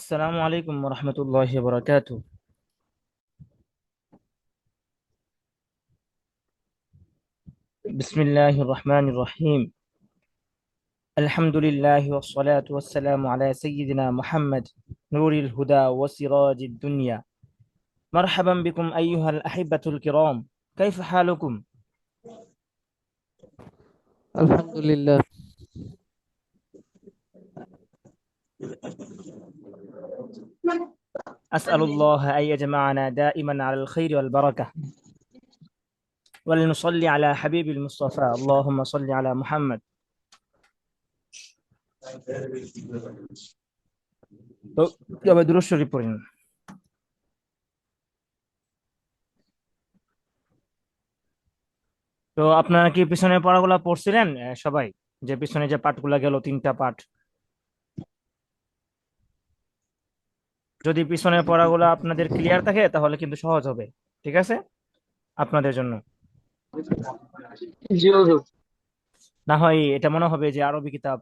السلام عليكم ورحمة الله وبركاته. بسم الله الرحمن الرحيم. الحمد لله والصلاة والسلام على سيدنا محمد نور الهدى وسراج الدنيا. مرحبا بكم أيها الأحبة الكرام، كيف حالكم؟ الحمد لله. أسأل الله أن يجمعنا دائما على الخير والبركة، ولنصلي على حبيب المصطفى، اللهم صل على محمد. তো তবে দুরূদ শরীফ পড়েন। তো আপনারা কি পিছনে পড়াগুলা পড়ছিলেন সবাই? যে পিছনে যে পাঠগুলা গেল, 3টা পাঠ, যদি পিছনের পড়াগুলো আপনাদের ক্লিয়ার থাকে তাহলে কিন্তু সহজ হবে। ঠিক আছে আপনাদের জন্য। জি হুজুর। না হয় এটা মনে হবে যে আরবি কিতাব,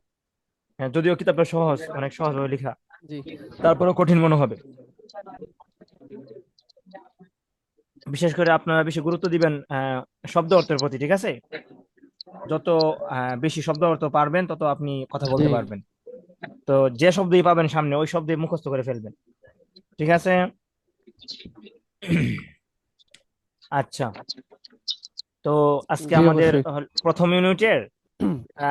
হ্যাঁ, যদিও কিতাবটা সহজ, অনেক সহজভাবে লেখা, জি তারপরেও কঠিন মনে হবে। বিশেষ করে আপনারা বেশি গুরুত্ব দিবেন শব্দ অর্থের প্রতি। ঠিক আছে, যত বেশি শব্দ অর্থ পারবেন তত আপনি কথা জি বলতে পারবেন। তো যে শব্দই পাবেন সামনে ওই শব্দই মুখস্থ করে ফেলবেন। ঠিক আছে। আচ্ছা, তো আজকে জি আমাদের অবশ্যই। প্রথম ইউনিটের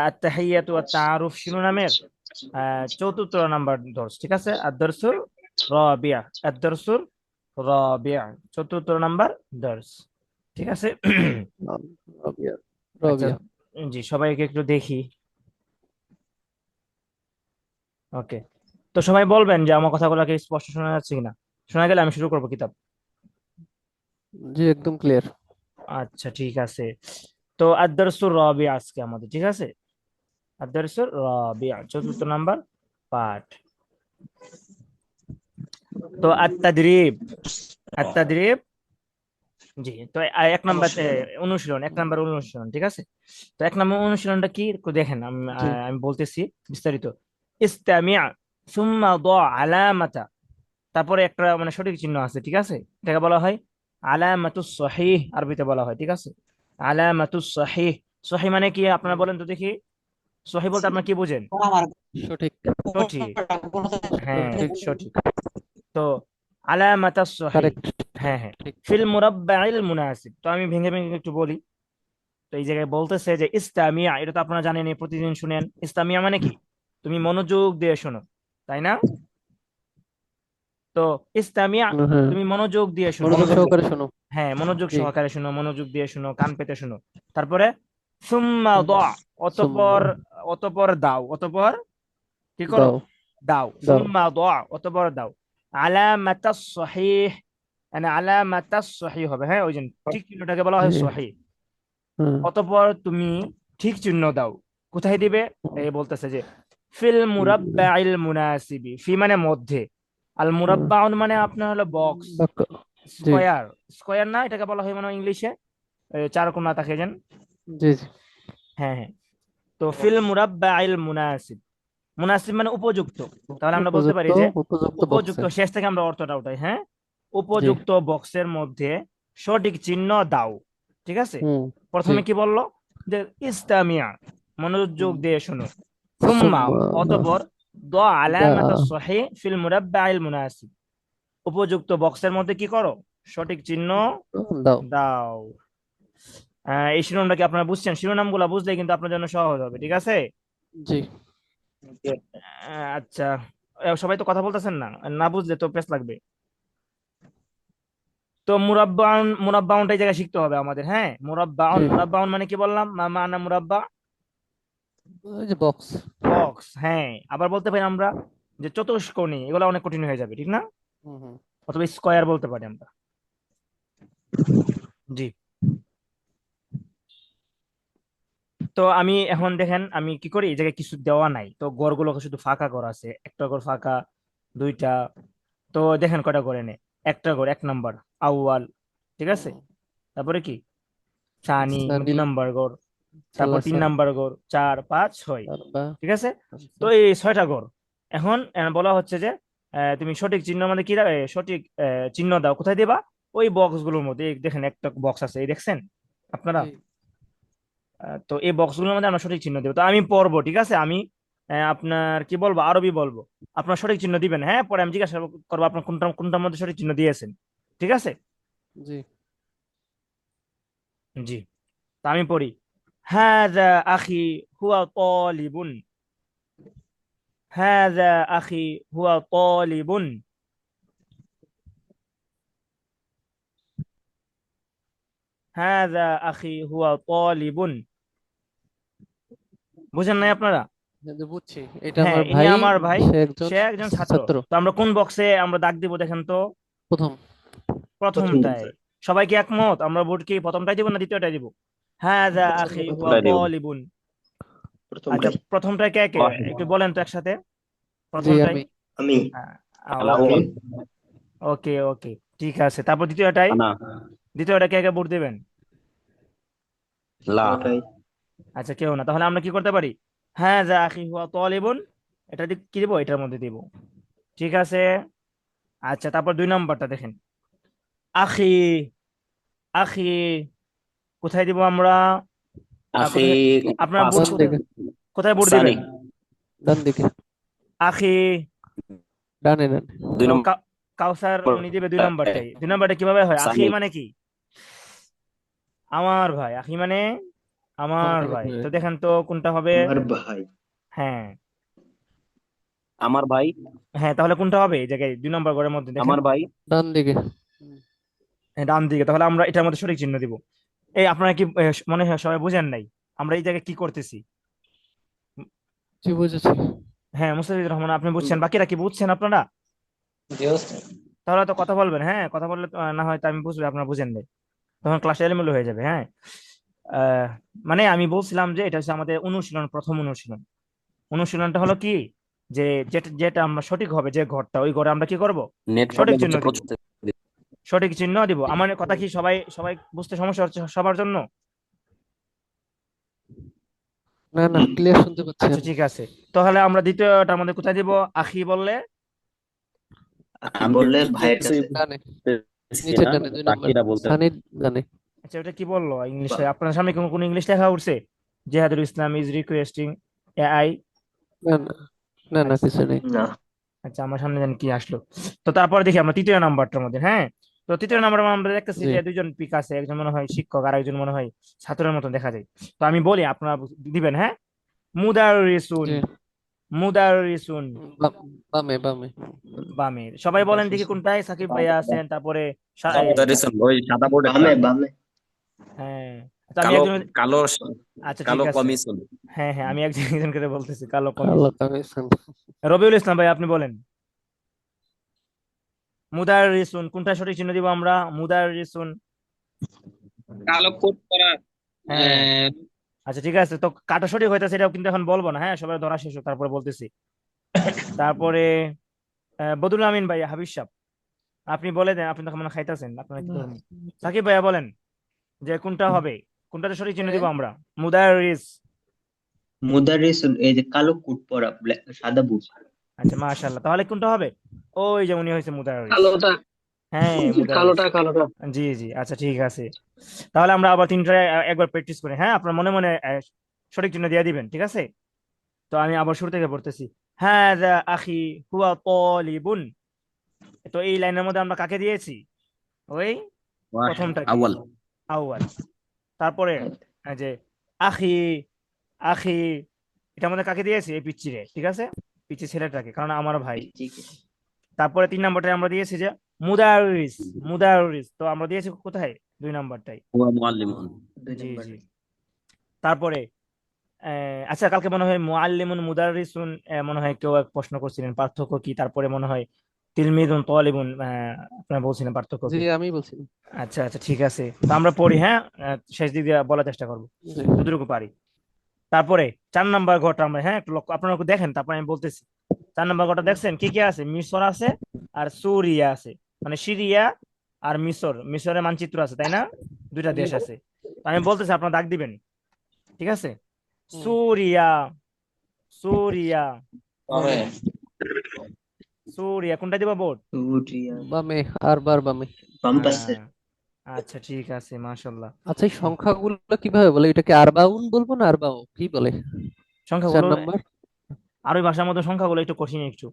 আত-তাহিয়াতু ওয়াত-তাআরুফ শিরোনামের ৪র্থ নাম্বার দর্স। ঠিক আছে, আদ-দারসুর রাবিয়া, আদ-দারসুর রাবিয়া, ৪র্থ নাম্বার দর্স। ঠিক আছে। রবিয়া আচ্ছা, রবিয়া। জি, সবাইকে একটু দেখি। ওকে, তো সবাই বলবেন যে আমার কথাগুলোকে স্পষ্ট শোনা যাচ্ছে কিনা। শোনা গেলে আমি শুরু করবো কিতাব। জি একদম ক্লিয়ার। আচ্ছা, ঠিক আছে। তো আদ-দারসুর রাবিয়া আজকে আমাদের, ঠিক আছে, আদ-দারসুর রাবিয়া ৪র্থ নাম্বার পাঠ। তো আত-তাদরিব, আত-তাদরিব, জি, তো 1 নাম্বার অনুশীলন, 1 নাম্বার অনুশীলন। ঠিক আছে, তো 1 নাম্বার অনুশীলনটা কি একটু দেখেন, জি আমি বলতেছি বিস্তারিত। ইস্তামিয়া সুম্মা দ আলামাতা, তারপরে একটা মানে সঠিক চিহ্ন আছে। ঠিক আছে, এটাকে বলা হয় আলামাতুস সহিহ, আরবিতে বলা হয়। ঠিক আছে, আলামাতুস সহিহ। সহিহ মানে কি আপনারা বলেন তো দেখি। সহিহ বলতে আপনারা কি বুঝেন? সঠিক সঠিক, হ্যাঁ সঠিক সঠিক। তো আলামাতাস সহিহ, কারেক্ট হ্যাঁ হ্যাঁ, ঠিক। ফিল মুরাব্বাইল মুনাসিব। তো আমি ভেঙে ভেঙে একটু বলি। তো এই জায়গায় বলতেছে যে ইস্তামিয়া, এটা তো আপনারা জানেন, প্রতিদিন শুনেন। ইস্তামিয়া মানে কি? তুমি মনোযোগ দিয়ে শোনো, তাই না? তো ইস্তামিয়া, হ্যাঁ, তুমি মনোযোগ দিয়ে শোনো। মনোযোগ সহকারে শোনো। হ্যাঁ, মনোযোগ জি সহকারে শোনো, মনোযোগ দিয়ে শোনো, কান পেতে শোনো। তারপরে সুম্মা দা, অতঃপর, সুম্মা অতঃপর দাও, অতঃপর কি করো? দাও দাও। দাও। সুম্মা দা, অতঃপর দাও। আলামাতাস সহিহ, মানে আলামাতাস সহিহ হবে, হ্যাঁ, ওই যে ঠিক চিহ্নটাকে বলা জি হয় সহিহ। হ্যাঁ। অতঃপর তুমি ঠিক চিহ্ন দাও। কোথায় দিবে? এই বলতেছে যে ফিল মুরাব্বাইল মুনাসিবি, ফি মানে মধ্যে, আল হ্যাঁ, মুরাব্বাউন মানে আপনার হলো বক্স, বাক্য। জি স্কয়ার। স্কয়ার না, এটাকে বলা হয় মানে ইংলিশে চার কোণা থাকে যেন। জি জি হ্যাঁ হ্যাঁ, তো ফিল মুরাব্বাইল মুনাসিব, মুনাসিব মানে উপযুক্ত। তাহলে আমরা বলতে উপযুক্ত পারি যে উপযুক্ত উপযুক্ত, বক্সে। শেষ থেকে আমরা অর্থটা উঠাই, হ্যাঁ, জি উপযুক্ত বক্সের মধ্যে সঠিক চিহ্ন দাও। ঠিক আছে, হুম। জি প্রথমে কি বললো? যে ইস্তামিয়া, মনোযোগ হুম। দিয়ে শোনো। সুম্মা, সুম্মা অতঃপর দ দা আলামাত সহি ফিল মুরাব্বাইল মুনাসিব, উপযুক্ত বক্সের মধ্যে কি করো? সঠিক চিহ্ন দাও। দাও। এই শিরোনামটা কি আপনারা বুঝছেন? শিরোনামগুলো বুঝলে কিন্তু আপনার জন্য সহজ হবে। ঠিক আছে। জি আচ্ছা, সবাই তো কথা বলতেছেন না, না বুঝলে তো পেস লাগবে। তো মুরাব্বাউন, মুরাব্বাউনটা এই জায়গায় শিখতে হবে আমাদের। হ্যাঁ, মুরাব্বাউন, জি মুরাব্বাউন মানে কি বললাম? মানা মুরাব্বা, ওই যে বক্স। বক্স। হ্যাঁ, আবার বলতে পারি আমরা যে চতুষ্কোণী, এগুলো অনেক কঠিন হয়ে যাবে, ঠিক না? হুম হুম। অথবা স্কয়ার বলতে পারি আমরা। জি, তো আমি এখন দেখেন আমি কি করি, এই জায়গায় কিছু দেওয়া নাই, তো গড়গুলোকে শুধু ফাঁকা করা আছে। একটা গড় ফাঁকা, দুইটা। তো দেখেন কয়টা করে নে। একটা গড় 1 নাম্বার, আউয়াল। ঠিক আছে, হুম। তারপরে কি সানি, সানি 2 নাম্বার গড়। তারপর তিন সালাসা নাম্বার গড়, 4, 5, 6। আরবা ঠিক আছে, তো খামসা। এই 6টা গড়। এখন বলা হচ্ছে যে তুমি সঠিক চিহ্ন মানে কি সঠিক চিহ্ন দাও, কোথায় দেবা? ওই বক্স গুলোর মধ্যে। এই দেখেন একটা বক্স আছে, এই দেখছেন আপনারা? জি তো এই বক্সগুলোর মধ্যে আমরা সঠিক চিহ্ন দেবো। তো আমি পড়বো, ঠিক আছে? আমি আপনার কি বলবো, আরবি বলবো, আপনার সঠিক চিহ্ন দিবেন। হ্যাঁ, পরে আমি জিজ্ঞাসা করবো আপনার কোনটা কোনটার মধ্যে সঠিক চিহ্ন দিয়েছেন, ঠিক আছে? জি জি। তা আমি পড়ি, হাযা আখি হুয়া তালিবুন, হাযা আখি হুয়া তালিবুন, হাযা আখি হুয়া তালিবুন। বুঝেন নাই আপনারা? কিন্তু বুঝছি, এটা হ্যাঁ, আমার ইনি ভাই, আমার ভাই, সে একজন সে একজন ছাত্র। ছাত্র। তো আমরা কোন বক্সে আমরা দাগ দিব দেখেন তো? প্রথম। প্রথম প্রথমটায়। সবাই কি একমত? আমরা ভোট কি প্রথমটাই দিব না দ্বিতীয়টাই দিব? হাযা আখি হুয়া প্রথমটাই দিব। তালিবুন। আচ্ছা, প্রথমটাই। প্রথমটায় কে কে একটু বলেন তো একসাথে, জি প্রথমটাই। আমি। আমি। ওকে, আলাউল। ওকে, ওকে, ঠিক আছে। তারপর দ্বিতীয়টাই, আনা দ্বিতীয়টা কে কে ভোট দেবেন? লা ওটাই। আচ্ছা, কেউ না। তাহলে আমরা কি করতে পারি? হাযা আখি হুয়া তালিবুন, এটা কি দিব? এটার মধ্যে দিব, ঠিক আছে। আচ্ছা, তারপর 2 নম্বরটা দেখেন, আখি, আখি কোথায় দিব আমরা? আখি কোথায় আপনার বোর্ড, পাঁচ ডান কোথায় দিকে। কোথায় বোর্ড সানি দিবেন? ডান দিকে। আখি। ডানে ডানে। দুই তো নম্বর কাউসার উনি দিবে 2 নম্বরটাই। 2 নম্বরটা কিভাবে হয়? আখি সানি মানে কি? আমার ভাই। আখি মানে আমার আমার ভাই। ভাই। তো দেখেন তো কোনটা হবে? আমার ভাই। হ্যাঁ, আমার ভাই হ্যাঁ, তাহলে কোনটা হবে এই জায়গায় 2 নম্বর ঘরের মধ্যে দেখেন? আমার ভাই ডান দিকে। হ্যাঁ, ডান দিকে। তাহলে আমরা এটার মধ্যে সঠিক চিহ্ন দিব। এই আপনারা কি মনে হয় সবাই বুঝেন নাই আমরা এই জায়গায় কি করতেছি? জি বুঝেছি। হ্যাঁ, মুস্তাফিজুর রহমান, আপনি বুঝছেন, বাকিরা কি বুঝছেন আপনারা? জি ওস্তাদ। তাহলে তো কথা বলবেন। হ্যাঁ, কথা বললে তো, না হয় তো আমি বুঝবো আপনারা বুঝেন নাই, তখন ক্লাস এলোমেলো হয়ে যাবে। হ্যাঁ, আহ, মানে আমি বলছিলাম যে এটা হচ্ছে আমাদের অনুশীলন, প্রথম অনুশীলন। অনুশীলনটা হলো কি, যে যেটা যেটা আমরা সঠিক হবে, যে ঘরটা, ওই ঘরে আমরা কি করব? নেট সঠিক প্রবলেম চিহ্ন হচ্ছে দিব, প্রচুর। সঠিক চিহ্ন দিব। আমার কথা কি সবাই সবাই বুঝতে সমস্যা হচ্ছে সবার জন্য? না না, ক্লিয়ার শুনতে পাচ্ছি আচ্ছা, আমি। ঠিক আছে। তাহলে আমরা দ্বিতীয়টা আমাদের কোথায় দিব? আখি বললে, আখি আমি বললে ভাইয়ের কিছুই কাছে। ডানে। বুঝতেছি নিচের না, ডানে 2 নম্বর। বাকিরা বলতে হবে। সানি। ডানে। আচ্ছা, ওটা কি বললো ইংলিশে? বা- আপনার সামনে কোন কোন ইংলিশ লেখা উঠছে? জেহাদুল ইসলাম ইজ রিকোয়েস্টিং এআই। না না না না, কিছু নেই। না। আচ্ছা, আমার সামনে জানি কি আসলো। তো তারপরে দেখি আমরা তৃতীয় নাম্বারটার মধ্যে। হ্যাঁ, তো তৃতীয় নাম্বার আমরা দেখতেছি জি যে দুইজন পিক আছে, একজন মনে হয় শিক্ষক আর একজন মনে হয় ছাত্রের মতো দেখা যায়। তো আমি বলি, আপনারা দিবেন। হ্যাঁ, মুদাররিসুন, জি। মুদাররিসুন। বামে বামে। বামে। সবাই বলেন দেখি কোনটায়। সাকিব ভাইয়া আছেন, তারপরে মুদারিসুন ওই সাদা বোর্ডেরটা, বামে বামে। হ্যাঁ। আচ্ছা, আমি কালো একজন, কালো আচ্ছা ঠিক কালো আছে। কমিশন। হ্যাঁ, হ্যাঁ, আমি একজন একজন করে বলতেছি, কালো কমিজ। কালো কামিজ। রবিউল ইসলাম ভাই, আপনি বলেন মুদাররিসুন কোনটা সঠিক চিহ্ন দিব আমরা? মুদাররিসুন। কালো কোট পরা। হ্যাঁ, আহ, আচ্ছা ঠিক আছে। তো কাটা সঠিক হইতেছে এটাও কিন্তু এখন বলবো না। হ্যাঁ, সবাই ধরা শেষ হোক, তারপরে বলতেছি। তারপরে বদুল আমিন ভাই, হাবিব সাহেব, আপনি বলে দেন। আপনি তখন মনে হয় খাইতেছেন, আপনারা কি ধরুন। সাকিব ভাইয়া বলেন যে কোনটা হবে, কোনটাতে সঠিক চিহ্ন দিব আমরা? মুদারিস। মুদারিস এই যে কালো কোট পরা, সাদা বুট। আচ্ছা, মাশাআল্লাহ। তাহলে কোনটা হবে? ওই যে উনি হয়েছে মুদারিস। কালোটা। হ্যাঁ, মুদারিস। কালোটা কালোটা। জি, জি, আচ্ছা ঠিক আছে। তাহলে আমরা আবার তিনটা একবার প্র্যাকটিস করি। হ্যাঁ, আপনার মনে মনে সঠিক চিহ্ন দিয়ে দিবেন, ঠিক আছে? তো আমি আবার শুরু থেকে পড়তেছি, হাযা আখি হুয়া তালিবুন। তো এই লাইনের মধ্যে আমরা কাকে দিয়েছি? ওই প্রথমটাকে, আউয়াল আউয়াল। তারপরে এই যে আখি, আখি, এটার মধ্যে কাকে দিয়েছি? এই পিচ্চিরে, ঠিক আছে, পিচ্চি ছেলেটাকে, কারণ আমার ভাই। তারপরে 3 নম্বরটায় আমরা দিয়েছি যে মুদারিস, মুদারিস। তো আমরা দিয়েছি কোথায়? 2 নম্বরটাই। হুয়া মুআল্লিমুন। দুই জি, নম্বর। জি। তারপরে আচ্ছা, কালকে মনে হয় মুআল্লিমুন মুদাররিসুন, মনে হয় কেউ এক প্রশ্ন করছিলেন পার্থক্য কি। তারপরে মনে হয় তিলমিদুন তালিবুন, আপনারা বলছিলেন পার্থক্য জি কি। আমি বলছিলাম। আচ্ছা, আচ্ছা ঠিক আছে। তো আমরা পড়ি। হ্যাঁ, শেষ দিক দিয়ে বলার চেষ্টা করবো জি যতটুকু পারি। তারপরে 4 নম্বর ঘরটা আমরা, হ্যাঁ, একটু লক্ষ্য, আপনারা একটু দেখেন, তারপরে আমি বলতেছি। 4 নম্বর ঘরটা দেখছেন কি কি আছে? মিশর আছে আর সুরিয়া আছে, মানে সিরিয়া আর মিশর। মিশরের মানচিত্র আছে, তাই না? দুইটা জি। দেশ আছে। তো আমি বলতেছি, আপনারা দাগ দিবেন, ঠিক আছে? হুম। সুরিয়া, সুরিয়া, তবে সুরিয়া কোনটা দিবা বোর্ড? সুরিয়া বামে, আর বার বামে। বাম পাশে। আচ্ছা ঠিক আছে, মাশাল্লাহ। আচ্ছা, এই সংখ্যাগুলো কিভাবে বলে? এটাকে আরবাউন বলবো না আরবাও কি বলে? 4 সংখ্যাগুলো নাম্বার। আরবি ভাষার মধ্যে সংখ্যাগুলো একটু কঠিন একটু,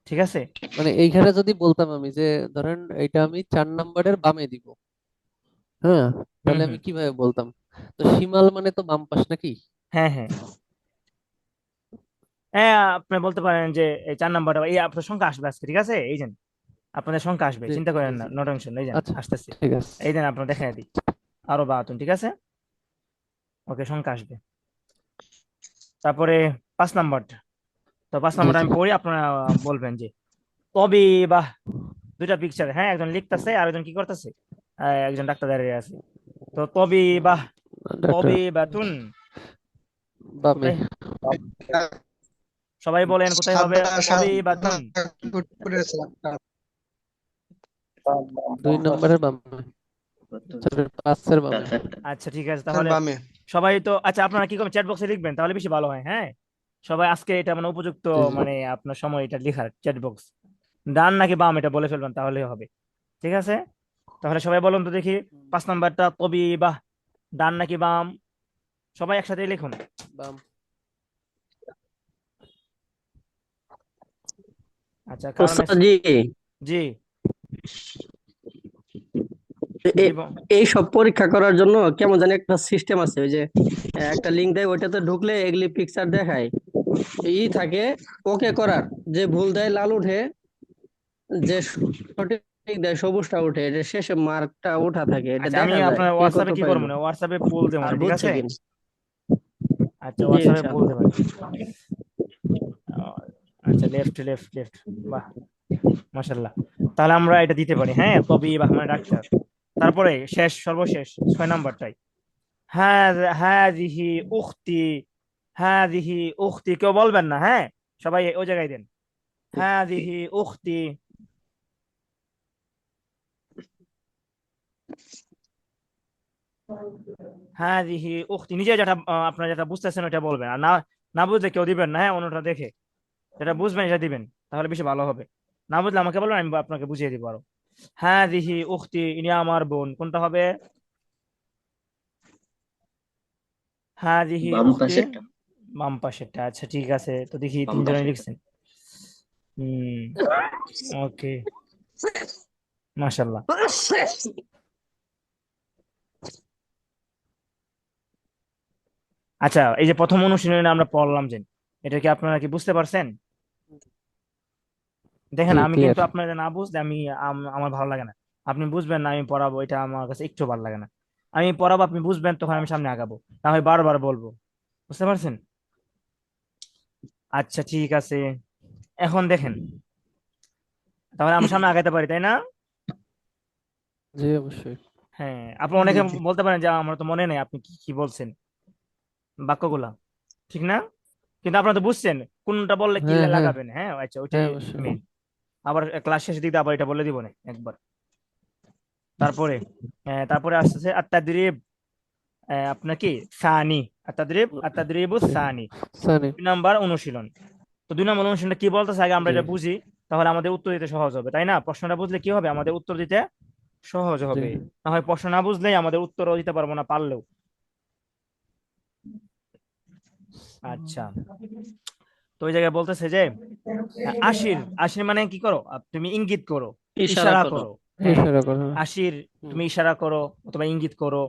ঠিক আছে। মানে এইখানে যদি বলতাম আমি যে ধরেন এটা আমি 4 নাম্বারের বামে দিব, হ্যাঁ, হুম তাহলে হুম। আমি কিভাবে বলতাম? তো শিমাল মানে তো বাম পাশ নাকি? হ্যাঁ হ্যাঁ হ্যাঁ, আপনি বলতে পারেন যে এই 4 নাম্বারটা, এই আপনার সংখ্যা আসবে আজকে, ঠিক আছে। এই যে আপনাদের সংখ্যা আসবে, জি চিন্তা জি করেন না, জি। No tension. এই যে আচ্ছা, আসতেছে, ঠিক আছে। এই যে আপনার দেখা দিই আরো বাতুন, ঠিক আছে। ওকে, সংখ্যা আসবে। তারপরে 5 নাম্বারটা, তো পাঁচ জি নাম্বারটা জি। আমি পড়ি, আপনারা বলবেন যে তবে বাহ। দুইটা পিকচার, হ্যাঁ, একজন লিখতেছে আর একজন কি করতেছে, একজন ডাক্তার দাঁড়িয়ে আছে। তো তবে বাহ, ডাক্তার তবে বাতুন বামে। কোথায়, সবাই বলেন কোথায় হবে সাদা তবে সাদা বাতুন? কোট পরে আছে একটা। 2 নাম্বারের বামে, সরি 5-এর বামে। চাচাটা। আচ্ছা ঠিক আছে, স্যার তাহলে বামে। সবাই তো, আচ্ছা আপনারা কি করবেন, চ্যাট বক্সে লিখবেন তাহলে বেশি ভালো হয়, হ্যাঁ। সবাই আজকে এটা মানে উপযুক্ত, জি জি। মানে আপনার সময় এটা লেখার চ্যাট বক্স, ডান নাকি বাম এটা বলে ফেলবেন তাহলে হবে, ঠিক আছে। তাহলে সবাই বলুন তো দেখি, 5 নাম্বারটা তবে বাহ, ডান নাকি বাম, সবাই একসাথে লিখুন। বাম। আচ্ছা কারণ ওস্তাদ জি, জি জি এ- এই সব পরীক্ষা করার জন্য কেমন জানি একটা সিস্টেম আছে, ওই যে একটা লিঙ্ক দেয়, ওইটাতে ঢুকলে এগুলি পিকচার দেখায়, থাকে ওকে করার, যে ভুল দেয় লাল উঠে, যে সঠিক দেয় সবুজটা উঠে, এটা শেষে মার্কটা ওঠা থাকে, এটা আচ্ছা, আমি দেখা যায় আপনার কে হোয়াটসঅ্যাপে কত কি করবো পাইলো। না, হোয়াটসঅ্যাপে পোল দেবো আর না, ঠিক বুঝছে আছে। কিনা। আচ্ছা জি হোয়াটসঅ্যাপে পোল ইনশাল্লাহ। দেবেন। আহ, আচ্ছা লেফট লেফট লেফট, বাহ, মাশাল্লাহ। তাহলে আমরা এটা দিতে পারি, হ্যাঁ, তবে বাহ মানে ডাক্তার। তারপরে শেষ, সর্বশেষ 6 নাম্বারটাই, হ্যাঁ হ্যাঁ দিহি উখতি, হ্যাঁ দিহি উখতি, কেউ বলবেন না, হ্যাঁ, সবাই ওই জায়গায় দেন, হ্যাঁ দিহি উখতি। হ্যাঁ দিহি উখতি, নিজে যেটা আপনার যেটা বুঝতেছেন ওটা বলবেন, আর না না বুঝলে কেউ দিবেন না, হ্যাঁ, অন্যটা দেখে যেটা বুঝবেন এটা দিবেন, তাহলে বেশি ভালো হবে। না বুঝলে আমাকে বলবেন, আমি আপনাকে বুঝিয়ে দিব আরো। হ্যাঁ দিহি উখতি, ইনি আমার বোন, কোনটা হবে? হ্যাঁ দিহি বাম উখতি, পাশেরটা। বাম পাশেরটা। আচ্ছা ঠিক আছে, তো দেখি বাম তিনজনে পাশেরটা। লিখছেন। হুম, ওকে, মাশাল্লাহ। আচ্ছা, এই যে প্রথম অনুশীলনে আমরা পড়লাম যে, এটা কি আপনারা কি বুঝতে পারছেন? দেখেন জি আমি ক্লিয়ার। কিন্তু আপনারা না বুঝলে আমি আমার ভালো লাগে না। আপনি বুঝবেন না, আমি পড়াবো, এটা আমার কাছে একটু ভালো লাগে না। আমি পড়াবো, আপনি বুঝবেন, তখন আমি সামনে আগাবো, না হয় বারবার বলবো, বুঝতে পারছেন? আচ্ছা ঠিক আছে, এখন দেখেন, তাহলে আমরা সামনে আগাতে পারি, তাই না? জি অবশ্যই। হ্যাঁ, আপনি জি অনেকে জি। বলতে পারেন যে আমার তো মনে নেই আপনি কি কি বলছেন বাক্যগুলা, ঠিক না? কিন্তু আপনারা তো বুঝছেন কোনটা বললে কি হ্যাঁ হ্যাঁ লাগাবেন, হ্যাঁ, আচ্ছা ওইটাই হ্যাঁ অবশ্যই। মেন। আবার ক্লাস শেষের দিকে আবার এটা বলে দিব না একবার। তারপরে তারপরে আসতেছে আত্মাদ্রিব, আপনার কি সানি, আত্মাদ্রিব, আত্মাদ্রিবু সানি, সানি। 2 নাম্বার অনুশীলন। তো 2 নাম্বার অনুশীলনটা কি বলতেছে আগে আমরা জি এটা বুঝি, তাহলে আমাদের উত্তর দিতে সহজ হবে, তাই না? প্রশ্নটা বুঝলে কি হবে, আমাদের উত্তর দিতে সহজ জি। হবে। না হয় প্রশ্ন না বুঝলেই আমাদের উত্তরও দিতে পারবো না পারলেও। আচ্ছা, তো ওই জায়গায় বলতেছে যে আশির, আশির মানে কি করো, তুমি ইঙ্গিত করো, ইশারা ইশারা করো। করো, হ্যাঁ। ইশারা করা। আশির, হুম। তুমি ইশারা করো অথবা ইঙ্গিত করো।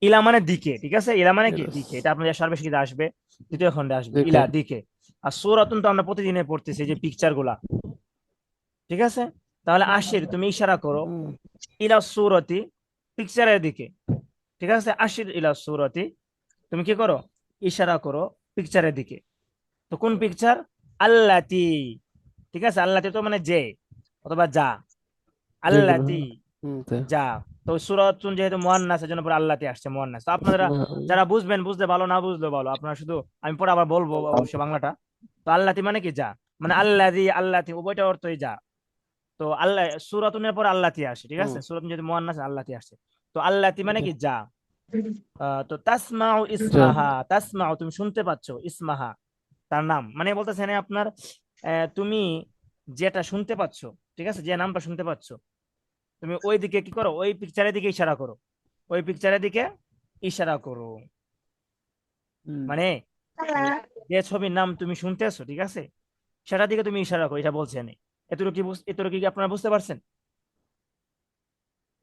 ইলা মানে দিকে, ঠিক আছে, ইলা মানে কি Yes. দিকে, এটা আপনাদের সার্বশেষে আসবে, দ্বিতীয় খণ্ডে আসবে, দিকে। ইলা দিকে। আর সূরাতুন তো আমরা প্রতিদিনে পড়তেছি, যে পিকচার গুলা, ঠিক আছে। তাহলে আশির, তুমি ইশারা করো, হুম। ইলা সূরাতি, পিকচারের দিকে, ঠিক আছে। আশির ইলা সূরাতি, তুমি কি করো, ইশারা করো পিকচারের দিকে। তো কোন পিকচার? আল্লাতি, ঠিক আছে, আল্লাতি তো মানে যে অথবা যা, যেগুলো। আল্লাতি, হুম তাই। যা। তো সূরাতুন যেহেতু মুয়ান্নাস, এজন্য পরে আল্লাতি আসছে, মুয়ান্নাস। তো আপনারা যারা বুঝবেন বুঝলে ভালো, না বুঝলে ভালো, আপনারা শুধু, আমি পরে আবার বলবো অবশ্যই বাংলাটা। তো আল্লাতি মানে কি যা, মানে আল্লাদি, আল্লাতি উভয়টা অর্থই যা। তো আল্লাহ সূরাতুনের পর আল্লাতি আসে, ঠিক হুম। আছে, সূরাতুন যদি মুয়ান্নাস, আল্লাতি আসে। তো আল্লাতি মানে কি যা। তো তাসমাউ যা। ইসমাহা, তাসমাউ তুমি শুনতে পাচ্ছ, ইসমাহা তার নাম, মানে বলতেছেন আপনার তুমি যেটা শুনতে পাচ্ছ, ঠিক আছে, যে নামটা শুনতে পাচ্ছ, তুমি ওই দিকে কি করো, ওই পিকচারের দিকে ইশারা করো, ওই পিকচারের দিকে ইশারা করো। মানে তুমি যে ছবির নাম তুমি শুনতেছো, ঠিক আছে, সেটার দিকে তুমি ইশারা করো, এটা বলছে না। এতটুকু কি আপনারা বুঝতে পারছেন?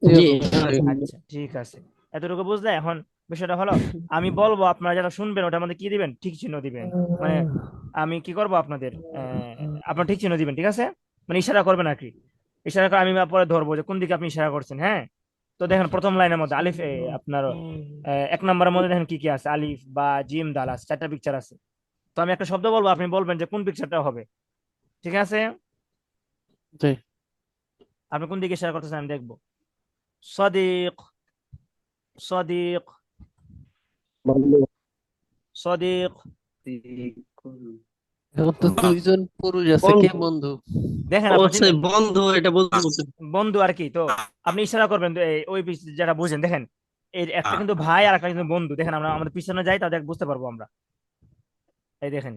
জি জি অবশ্যই। আচ্ছা ঠিক আছে, এতটুকু বুঝলে এখন বিষয়টা হলো, আমি বলবো, আপনারা যেটা শুনবেন ওটার মধ্যে কি দিবেন, ঠিক চিহ্ন দিবেন। মানে আমি কি করব আপনাদের, আপনার ঠিক চিহ্ন দিবেন, ঠিক আছে, মানে ইশারা করবেন আর কি। ইশারা করে আমি পরে ধরবো যে কোন দিকে আপনি ইশারা করছেন। হ্যাঁ, তো দেখেন প্রথম লাইনের মধ্যে আলিফ, আপনার 1 নম্বরের মধ্যে দেখেন কি কি আছে, আলিফ বা জিম দাল আছে, 4টা পিকচার আছে। তো আমি একটা শব্দ বলবো, আপনি বলবেন যে কোন পিকচারটা হবে, ঠিক আছে। জি আপনি কোন দিকে ইশারা করতেছেন আমি দেখবো। সদিক, সদিক, বন্ধু সদিক। এখন তো দুইজন পুরুষ আছে, কে বন্ধু? দেখেন ও আপনার সে বন্ধু, এটা বলতে বলতে বন্ধু আর কি, তো আপনি ইশারা করবেন তো ওই যেটা বুঝেন। দেখেন এই একটা কিন্তু ভাই আর একটা কিন্তু বন্ধু, দেখেন আমরা আমাদের পিছনে যাই তাহলে বুঝতে পারবো আমরা। এই দেখেন,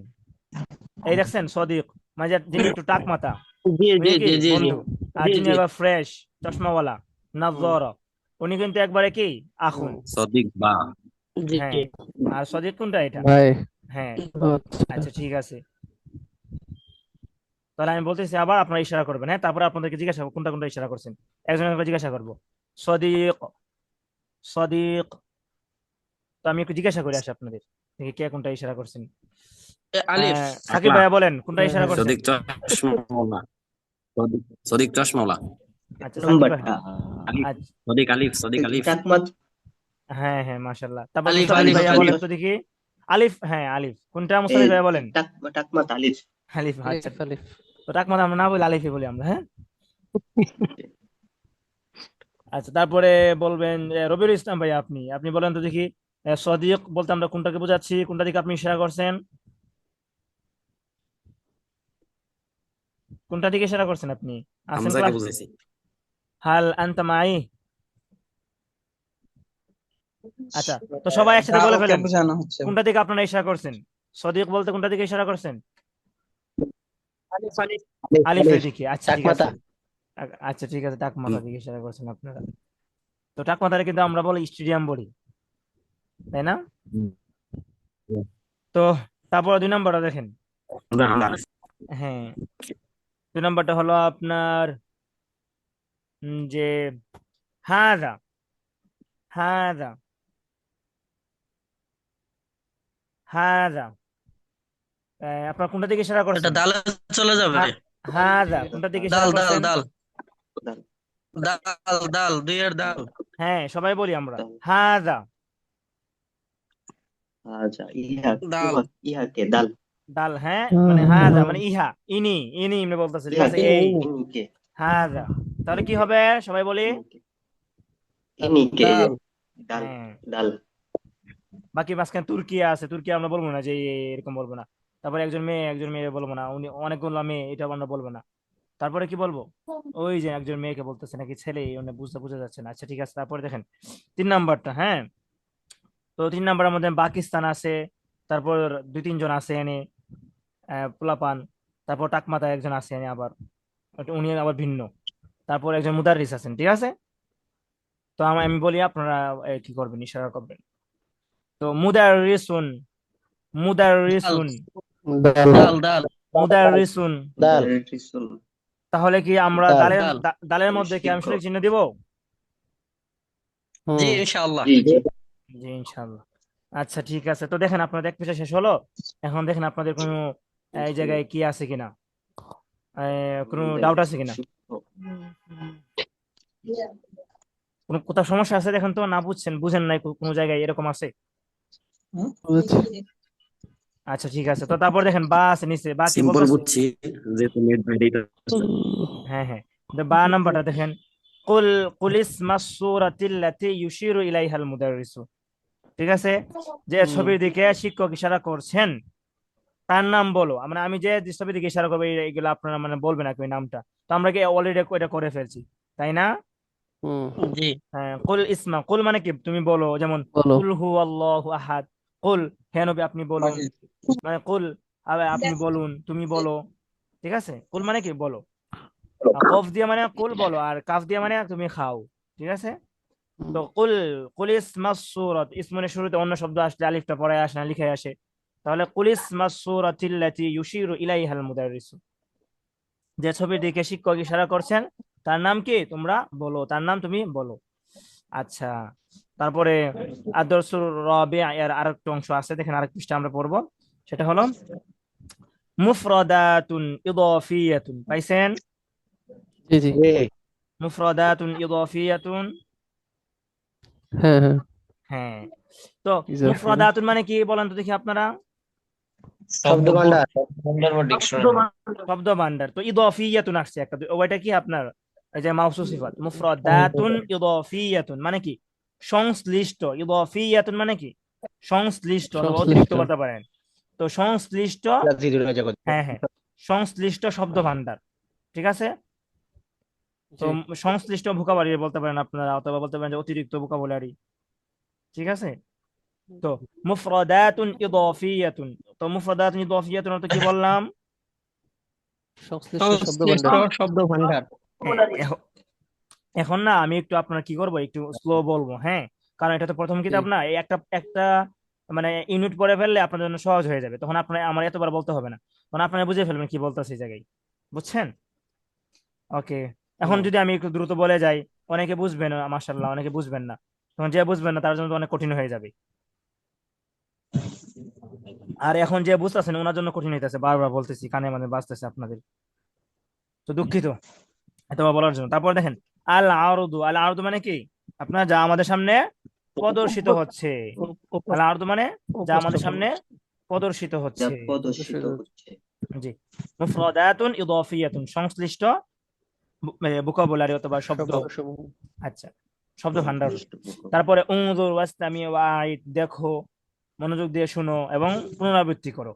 এই দেখছেন সদিক, মানে যিনি একটু টাক মাথা, জি জি উনি কি জি জি জি বন্ধু। আর জি যিনি জি আবার ফ্রেশ চশমাওয়ালা নাজ্জার, উনি কিন্তু একবারে কি আখুন। সদিক বা জি হ্যাঁ, জি আর সদিক কোনটা এটা? ভাই। হ্যাঁ, আচ্ছা আচ্ছা ঠিক আছে, তাহলে আমি বলতেছি আবার আপনারা ইশারা করবেন। হ্যাঁ, তারপরে আপনাদেরকে জিজ্ঞাসা করবো কোনটা কোনটা ইশারা করছেন, একজন একজন জিজ্ঞাসা করবো। সদিক, সদিক। তো আমি একটু জিজ্ঞাসা করে আসি আপনাদের, দেখি কে কোনটা ইশারা করছেন। আলিফ। সাকিব আকলা ভাইয়া বলেন কোনটা ইশারা করছেন। সদিক চশমাওয়ালা সদিক সদিক চশমাওয়ালা আচ্ছা সাকিব ভাই, নাম্বারটা আলিফ আচ্ছা, সদিক আলিফ টাকমাত হ্যাঁ হ্যাঁ মাশাল্লাহ। তারপর আলিফ মুস্তাফিজ আলিফ ভাইয়া বলেন আলিফ তো দেখি। আলিফ, হ্যাঁ আলিফ কোনটা, এই মুস্তাফিজ ভাইয়া বলেন। টাকমাত আলিফ। আলিফ, আচ্ছা। আলিফ আলিফ। তো টাকমাতা আমরা না বলি, আলিফই বলি আমরা। হ্যাঁ, আচ্ছা। তারপরে বলবেন রবিউল ইসলাম ভাইয়া, আপনি আপনি বলেন তো দেখি, সদিক বলতে আমরা কোনটাকে বোঝাচ্ছি, কোনটা দিকে আপনি ইশারা করছেন, কোনটা দিকে ইশারা করছেন আপনি? আছেন হামজাকে ক্লাসে? বুঝাইছি হাল আনতা মাই। আচ্ছা, তো সবাই একসাথে বলে দালকে ফেলেন বোঝানো হচ্ছে। কোনটা দিকে আপনারা ইশারা করছেন। সদিক বলতে কোনটা দিকে ইশারা করছেন? আলিফের দিকে। আচ্ছা ঠিক টাকমাতা। আছে, আচ্ছা ঠিক আছে, টাকমাথা দিকে ইশারা করছেন আপনারা। তো টাকমাথারে কিন্তু আমরা বলি স্টেডিয়াম বলি, তাই না? তো তারপর 2 নম্বরটা দেখেন। হ্যাঁ, 2 নম্বরটা হলো আপনার যে হাদা, হাদা, হাদা। আপনার কোনটা দিকে ইশারা এটা করছেন? দালে চলে যাবে। হাদা কোনটা দিকে দাল ইশারা দাল করছেন? দাল দাল দাল দাল দুইয়ের দাল। হ্যাঁ, সবাই বলি আমরা দাল হাদা। আচ্ছা ইহা দাল ইহাকে দাল ডাল, হ্যাঁ, মানে হাদা মানে ইহা, ইনি, ইনি এমনি বলতেছে, ঠিক আছে, ইহাকে এই ইনিকে হাদা। তাহলে কি হবে সবাই বলি? ইনিকে ইনিকে এই যে দাল দাল হ্যাঁ, দাল বাকি মাঝখানে তুর্কিয়া আছে, তুর্কিয়া আমরা বলবো না যে এরকম বলবো না। তারপরে একজন মেয়ে বলবো না, উনি অনেকগুলো মেয়ে, এটা আমরা বলবো না। তারপরে কি বলবো, ওই যে একজন মেয়েকে বলতেছে নাকি ছেলে, উনি বোঝা যাচ্ছে না। আচ্ছা ঠিক আছে, তারপরে দেখেন 3 নম্বরটা। হ্যাঁ, তো 3 নম্বরের মধ্যে পাকিস্তান আছে, তারপর 2-3 জন আছে এনে পোলাপান, তারপর টাকমাতা একজন আছে এনে আবার, উনি আবার ভিন্ন। তারপর একজন মুদাররিস আছেন, ঠিক আছে। তো আমি বলি, আপনারা কি করবেন, ইশারা করবেন। তো মুদাররিসুন, দাল মুদাররিসুন, দাল দাল দাল মুদাররিসুন। দাল মুদাররিসুল তাহলে কি আমরা দাল দালের দাল। দালের মধ্যে কি আমি সঠিক শিক্ষক। চিহ্ন দিব? জি হুম ইনশাআল্লাহ। জি জি জি ইনশাল্লাহ। আচ্ছা ঠিক আছে, তো দেখেন আপনাদের 1 পেশা শেষ হলো। এখন দেখেন আপনাদের কোনো এই জায়গায় কি আছে কিনা, কোনো ডাউট আছে কিনা, শিক্ষক। কোনো কোথাও সমস্যা আছে দেখেন তো, না বুঝেন নাই কোনো জায়গায় এরকম আছে? বুঝেছি। আচ্ছা ঠিক আছে, তো তারপর দেখেন বা আছে নিচে, বা কি সিম্পল বলতেছে? বুঝছি যেহেতু নেট ভ্যালিটা হ্যাঁ হ্যাঁ, তো বা নাম্বারটা দেখেন, কুল কুলিস মাসসুরাতিল্লাতি ইউশিরু ইলাইহাল মুদাররিসু, ঠিক আছে, যে ছবির দিকে শিক্ষক ইশারা করছেন তার নাম বলো। মানে আমি যে ছবির দিকে ইশারা করবো এগুলো আপনারা মানে বলবেন না ওই নামটা। তো আমরা কি অলরেডি এটা করে ফেলছি, তাই না? হুম জি হ্যাঁ, কুল ইসমা, কুল মানে কি তুমি বলো, যেমন বলো। কুল হু আল্লাহু আহাদ, কুল হে নবী আপনি বলুন, মানে কুল আপনি বলুন, তুমি বলো, ঠিক আছে, কুল মানে কি বলো, আর কফ দিয়ে মানে কুল বলো, আর কাফ দিয়ে মানে তুমি খাও, ঠিক আছে। তো কুল, কুল ইসমাস সূরাত, ইসমনের শুরুতে অন্য শব্দ আসলে আলিফটা পরে আসে না, লিখে আসে, তাহলে কুল ইসমাস সূরাতিল্লাতী ইউশিরু ইলাইহাল মুদাররিস, যে ছবির দিকে শিক্ষক ইশারা করছেন তার নাম কি, তোমরা বলো, তার নাম তুমি বলো। আচ্ছা, তারপরে আদর্সুর রবি এর আরেকটা অংশ আছে, দেখেন আরেক পৃষ্ঠা আমরা পড়বো, সেটা হলো মুফরাদাতুন ইদাফিয়াতুন, পাইছেন? জি জি। মুফরাদাতুন ইদাফিয়াতুন, হ্যাঁ হ্যাঁ। হ্যাঁ। তো ইজাফি না? মুফরাদাতুন মানে কি বলেন তো দেখি আপনারা? শব্দ ভান্ডার। শব্দ ভান্ডার। তো ইদাফিয়াতুন আসছে একটা, ওইটা কি আপনার এই যে মাউসুফ সিফাত, মুফরাদাতুন ইদাফিয়াতুন মানে কি সংশ্লিষ্ট, ইদাফিয়াতুন মানে কি সংশ্লিষ্ট অথবা অতিরিক্ত সংশ্লিষ্ট। বলতে পারেন। তো সংশ্লিষ্ট, হ্যাঁ হ্যাঁ, সংশ্লিষ্ট শব্দ ভান্ডার, ঠিক আছে। তো জি। সংশ্লিষ্ট ভোকাবুলারি বলতে পারেন আপনারা, অথবা বলতে পারেন যে অতিরিক্ত ভোকাবুলারি, ঠিক আছে। তো মুফরাদাতুন ইদাফিয়াতুন, তো মুফরাদাতুন ইদাফিয়াতুন অর্থ কি বললাম? সংশ্লিষ্ট শব্দ সংশ্লিষ্ট ভান্ডার। শব্দ ভান্ডার। হ্যাঁ, এখন না আমি একটু আপনারা কি করবো, একটু স্লো বলবো, হ্যাঁ, কারণ এটা তো প্রথম কিতাব না, এই একটা একটা মানে ইউনিট পড়ে ফেললে আপনার জন্য সহজ হয়ে যাবে, তখন আপনার আমার এতবার বলতে হবে না, তখন আপনারা বুঝে ফেলবেন কি বলতেছে এই জায়গায়, বুঝছেন? ওকে, এখন যদি আমি একটু দ্রুত বলে যাই, অনেকে বুঝবেন মাশাআল্লাহ, অনেকে বুঝবেন না, তখন যে বুঝবেন না তার জন্য তো অনেক কঠিন হয়ে যাবে, আর এখন যে বুঝতেছেন ওনার জন্য কঠিন হইতেছে, বারবার বলতেছি কানে মানে বাজতেছে আপনাদের, তো দুঃখিত এতবার বলার জন্য। তারপর দেখেন আল আরদু, আল আরদু মানে কি আপনার যা আমাদের সামনে প্রদর্শিত হচ্ছে, আল আরদু মানে যা আমাদের সামনে প্রদর্শিত যা হচ্ছে, প্রদর্শিত হচ্ছে। জি। মুফরাদাতুন ইদাফিয়াতুন সংশ্লিষ্ট ভোকাবুলারি অথবা শব্দ, শব্দসমূহ। আচ্ছা, শব্দ ভান্ডার। তারপরে উনজুর ওয়াসতামি ওয়াইদ, দেখো, মনোযোগ দিয়ে শুনো এবং পুনরাবৃত্তি করো।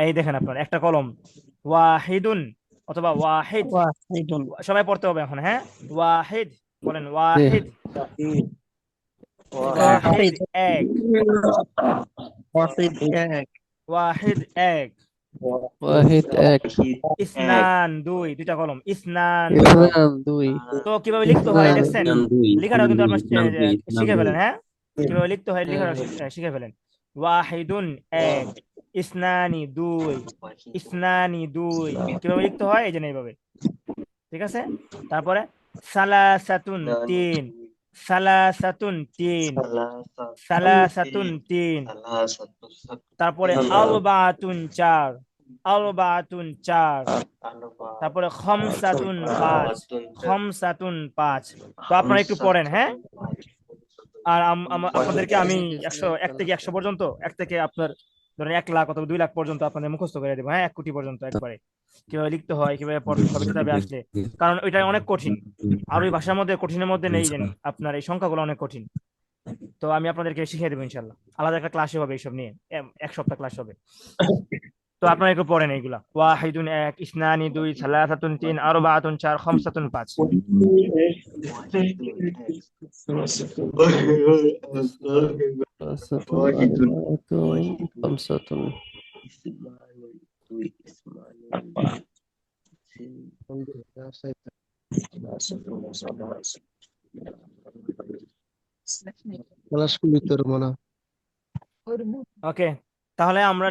এই দেখেন আপনার একটা কলম, ওয়াহিদুন অথবা ওয়াহিদ, সবাই পড়তে হবে এখন, হ্যাঁ, ওয়াহিদ বলেন, জি। ওয়াহিদ, ওয়াহিদ এক, ওয়াহিদ এক, ওয়াহিদ এক। ইসনান দুই, দুইটা কলম, ইসনান। ইসনান দুই। তো কিভাবে লিখতে হয় ইসনান। দেখছেন, লেখাটাও কিন্তু আপনার শিখে ফেলেন, হ্যাঁ, দুই। কিভাবে লিখতে হয় লেখাটাও শিখে ফেলেন। ওয়াহিদুন এক, ইসনানি দুই, ইসনানি দুই, কিভাবে লিখতে হয় এই যে এইভাবে, ঠিক আছে। তারপরে সালাসাতুন তিন, সালাসাতুন তিন, সালাসাতুন তিন, তারপরে আরবাতুন চার, আরবাতুন চার, তারপরে খমসাতুন পাঁচ, খমসাতুন পাঁচ। তো আপনারা একটু পড়েন, হ্যাঁ, আর আপনাদেরকে আমি 1 থেকে 100 পর্যন্ত, 1 থেকে আপনার ধরেন 1 লাখ অথবা 2 লাখ পর্যন্ত আপনাদের মুখস্থ করে দেবো, হ্যাঁ, 1 কোটি পর্যন্ত একবারে, কিভাবে লিখতে হয়, কিভাবে পড়তে হবে কিতাবে আসলে, কারণ ওইটা অনেক কঠিন, আর ওই ভাষার মধ্যে কঠিনের মধ্যে নেই, যে আপনার এই সংখ্যাগুলো অনেক কঠিন। তো আমি আপনাদেরকে শিখিয়ে দেবো ইনশাল্লাহ, আলাদা একটা ক্লাসে হবে এইসব নিয়ে, 1 সপ্তাহ ক্লাস হবে। তো আপনারা একটু পড়েন এইগুলা, ওয়াহিদুন এক, ইসনানি দুই, সালাসাতুন তিন, আরবাতুন চার, খমসাতুন পাঁচ। খামসাতুন। ওকে, তাহলে আমরা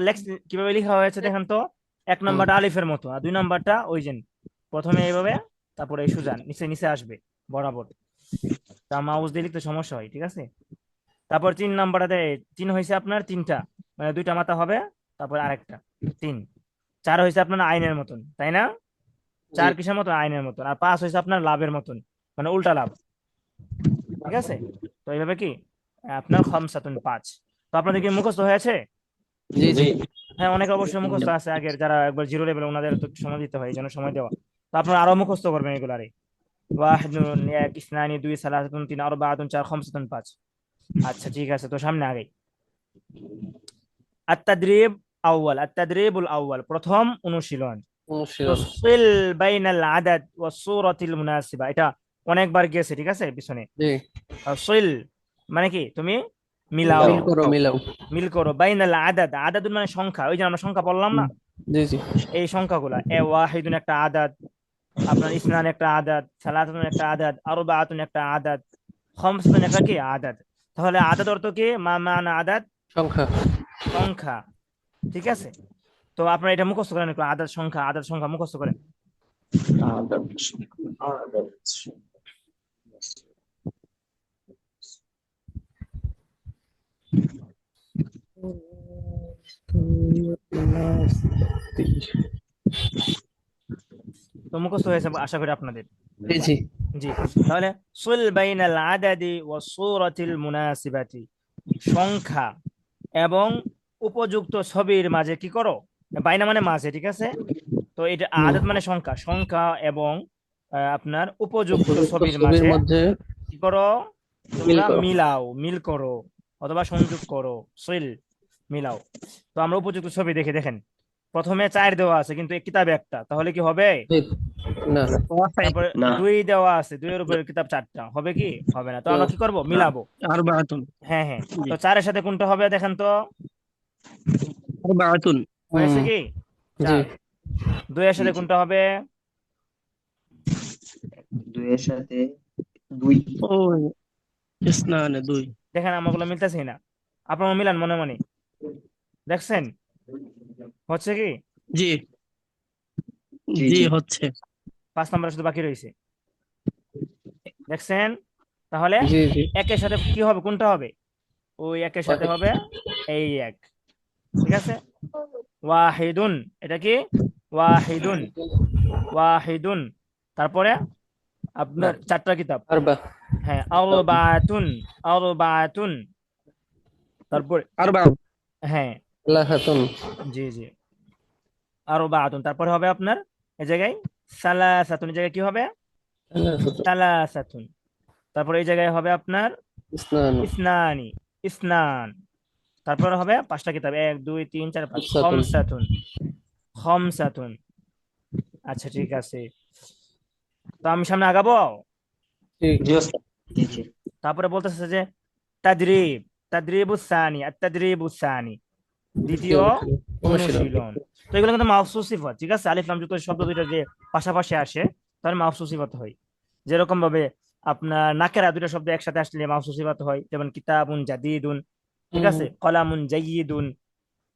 কিভাবে লেখা হয়েছে দেখেন তো, 1 নাম্বারটা আলিফের মতো, আর 2 নাম্বারটা ওই যে প্রথমে এইভাবে, তারপরে এই সুজান নিচে নিচে আসবে বরাবর, তা মাউস দিয়ে লিখতে সমস্যা হয়, ঠিক আছে। তারপর 3 নাম্বারটাতে 3 হয়েছে আপনার 3টা, মানে 2টা মাথা হবে, তারপর আরেকটা 3, 4 হয়েছে আপনার আইনের মতন, তাই না? 4 কিসের মতন, আইনের মতন, আর 5 হয়েছে আপনার লাভের মতন, মানে উল্টা লাভ, ঠিক আছে। তো এইভাবে কি আপনার খমসাতুন 5। তো আপনাদের কি মুখস্থ হয়েছে? জি জি। হ্যাঁ, অনেক অবশ্যই মুখস্থ আছে আগের, যারা একবার জিরো লেভেল ওনাদের তো একটু সময় দিতে হয়, এই জন্য সময় দেওয়া। তো আপনারা আরো মুখস্থ করবেন এগুলারে, ওয়াহিদুন এক, ইসনানি দুই, সালাসাতুন তিন, আরবাতুন চার, খমসাতুন পাঁচ। আচ্ছা ঠিক আছে, তো সামনে আগে আত-তাদরিব আউয়াল, আত-তাদরিবুল আউয়াল, প্রথম অনুশীলন। সিল বাইনাল আদাদ ওয়াস সূরাতিল মুনাসিবা, এটা অনেকবার গেছে, ঠিক আছে পিছনে। জি। সিল মানে কি তুমি মিলাও, মিল করো, মিলাও। মিল করো, বাইনাল আদাদ, আদাদুন মানে সংখ্যা, ওই যে আমরা সংখ্যা বললাম না, জি জি এই সংখ্যাগুলা ওয়াহিদুন একটা আদাদ, আপনার ইসনান একটা আদাদ, সালাতুন একটা আদাদ, আরবাআতুন একটা আদাদ, খামসাতুন একটা কি আদাদ। তাহলে আদাদ অর্থ কি? মা মানা আদাদ, সংখ্যা। সংখ্যা। ঠিক আছে, তো আপনারা এটা মুখস্থ করেন একটু, আদাদ সংখ্যা, আদাদ সংখ্যা মুখস্থ করেন। তো মুখস্থ হয়েছে আশা করি আপনাদের। জি জি জি, তাহলে সুল বাইনাল আদাদি ওয়া সূরাতিল মুনাসিবাতি, সংখ্যা এবং উপযুক্ত ছবির মাঝে কি করো? বাইনা মানে মাঝে, ঠিক আছে। তো এটা আদাদ মানে সংখ্যা, সংখ্যা এবং আপনার উপযুক্ত উপযুক্ত ছবির ছবির মাঝে মধ্যে কি করো? মিল তোমরা করো। মিলাও, মিল করো অথবা সংযোগ করো, সিল, মিলাও। তো আমরা উপযুক্ত ছবি দেখে দেখেন, প্রথমে 4 দেওয়া আছে কিন্তু এই কিতাবে একটা, তাহলে কি হবে? না তারপরে না 2 দেওয়া আছে, 2 এর উপরে কিতাব 4টা, হবে কি? হবে না। তো আমরা কি করব? না মিলাবো। আরবাআতুন। হ্যাঁ হ্যাঁ, জি, তো 4 এর সাথে কোনটা হবে দেখেন তো, আরবাআতুন। হয়েছে কি? জি 4। 2 এর জি সাথে জি কোনটা হবে? 2 এর সাথে 2। ও ইসনানে 2। দেখেন আমাগুলো মিলতেছে না, আপনারা মিলান মনে মনে, দেখছেন হচ্ছে কি? জি জি জি জি হচ্ছে। 5 নাম্বার শুধু বাকি রয়েছে, দেখছেন? তাহলে জি জি একের সাথে কি হবে, কোনটা হবে? ওই একের সাথে হবে এই এক, ঠিক আছে। ওয়াহিদুন, এটা কি? ওয়াহিদুন, ওয়াহিদুন। তারপরে আপনার 4টা কিতাব, আরবা হ্যাঁ, আরবাআতুন, আরবাআতুন। তারপরে আরবা হ্যাঁ, লাহাতুন জি জি, আরবাআতুন। তারপরে হবে আপনার এই জায়গায় সালাসাতুন, এই জায়গায় কি হবে? সালাসাতুন সালাসাতুন। তারপরে এই জায়গায় হবে আপনার ইসনান ইসনানি, ইসনান। তারপরে হবে 5টা কিতাব, 1 2 3 4 5, খামসাতুন। খমসাতুন, খমসাতুন। আচ্ছা ঠিক আছে, তো আমি সামনে আগাবো। জি জি ওস্তাদ। জি জি তারপরে বলতেছে যে তাদরিব, তাদরিবুস সানি, আত-তাদরিবুস সানি, দ্বিতীয় দ্বিতীয় অনুশীলন। অনুশীলন। তো এগুলো কিন্তু মাফসুস সিফাত, ঠিক আছে। আলিফ লাম যুক্ত শব্দ দুইটা যে পাশাপাশি আসে তাহলে মাফসুস সিফাত হয়। যেরকম ভাবে আপনার নাকেরা দুইটা শব্দ একসাথে আসলে মাফসুস সিফাত হয়, যেমন কিতাবুন জাদিদুন, ঠিক আছে, কলামুন জাইয়িদুন।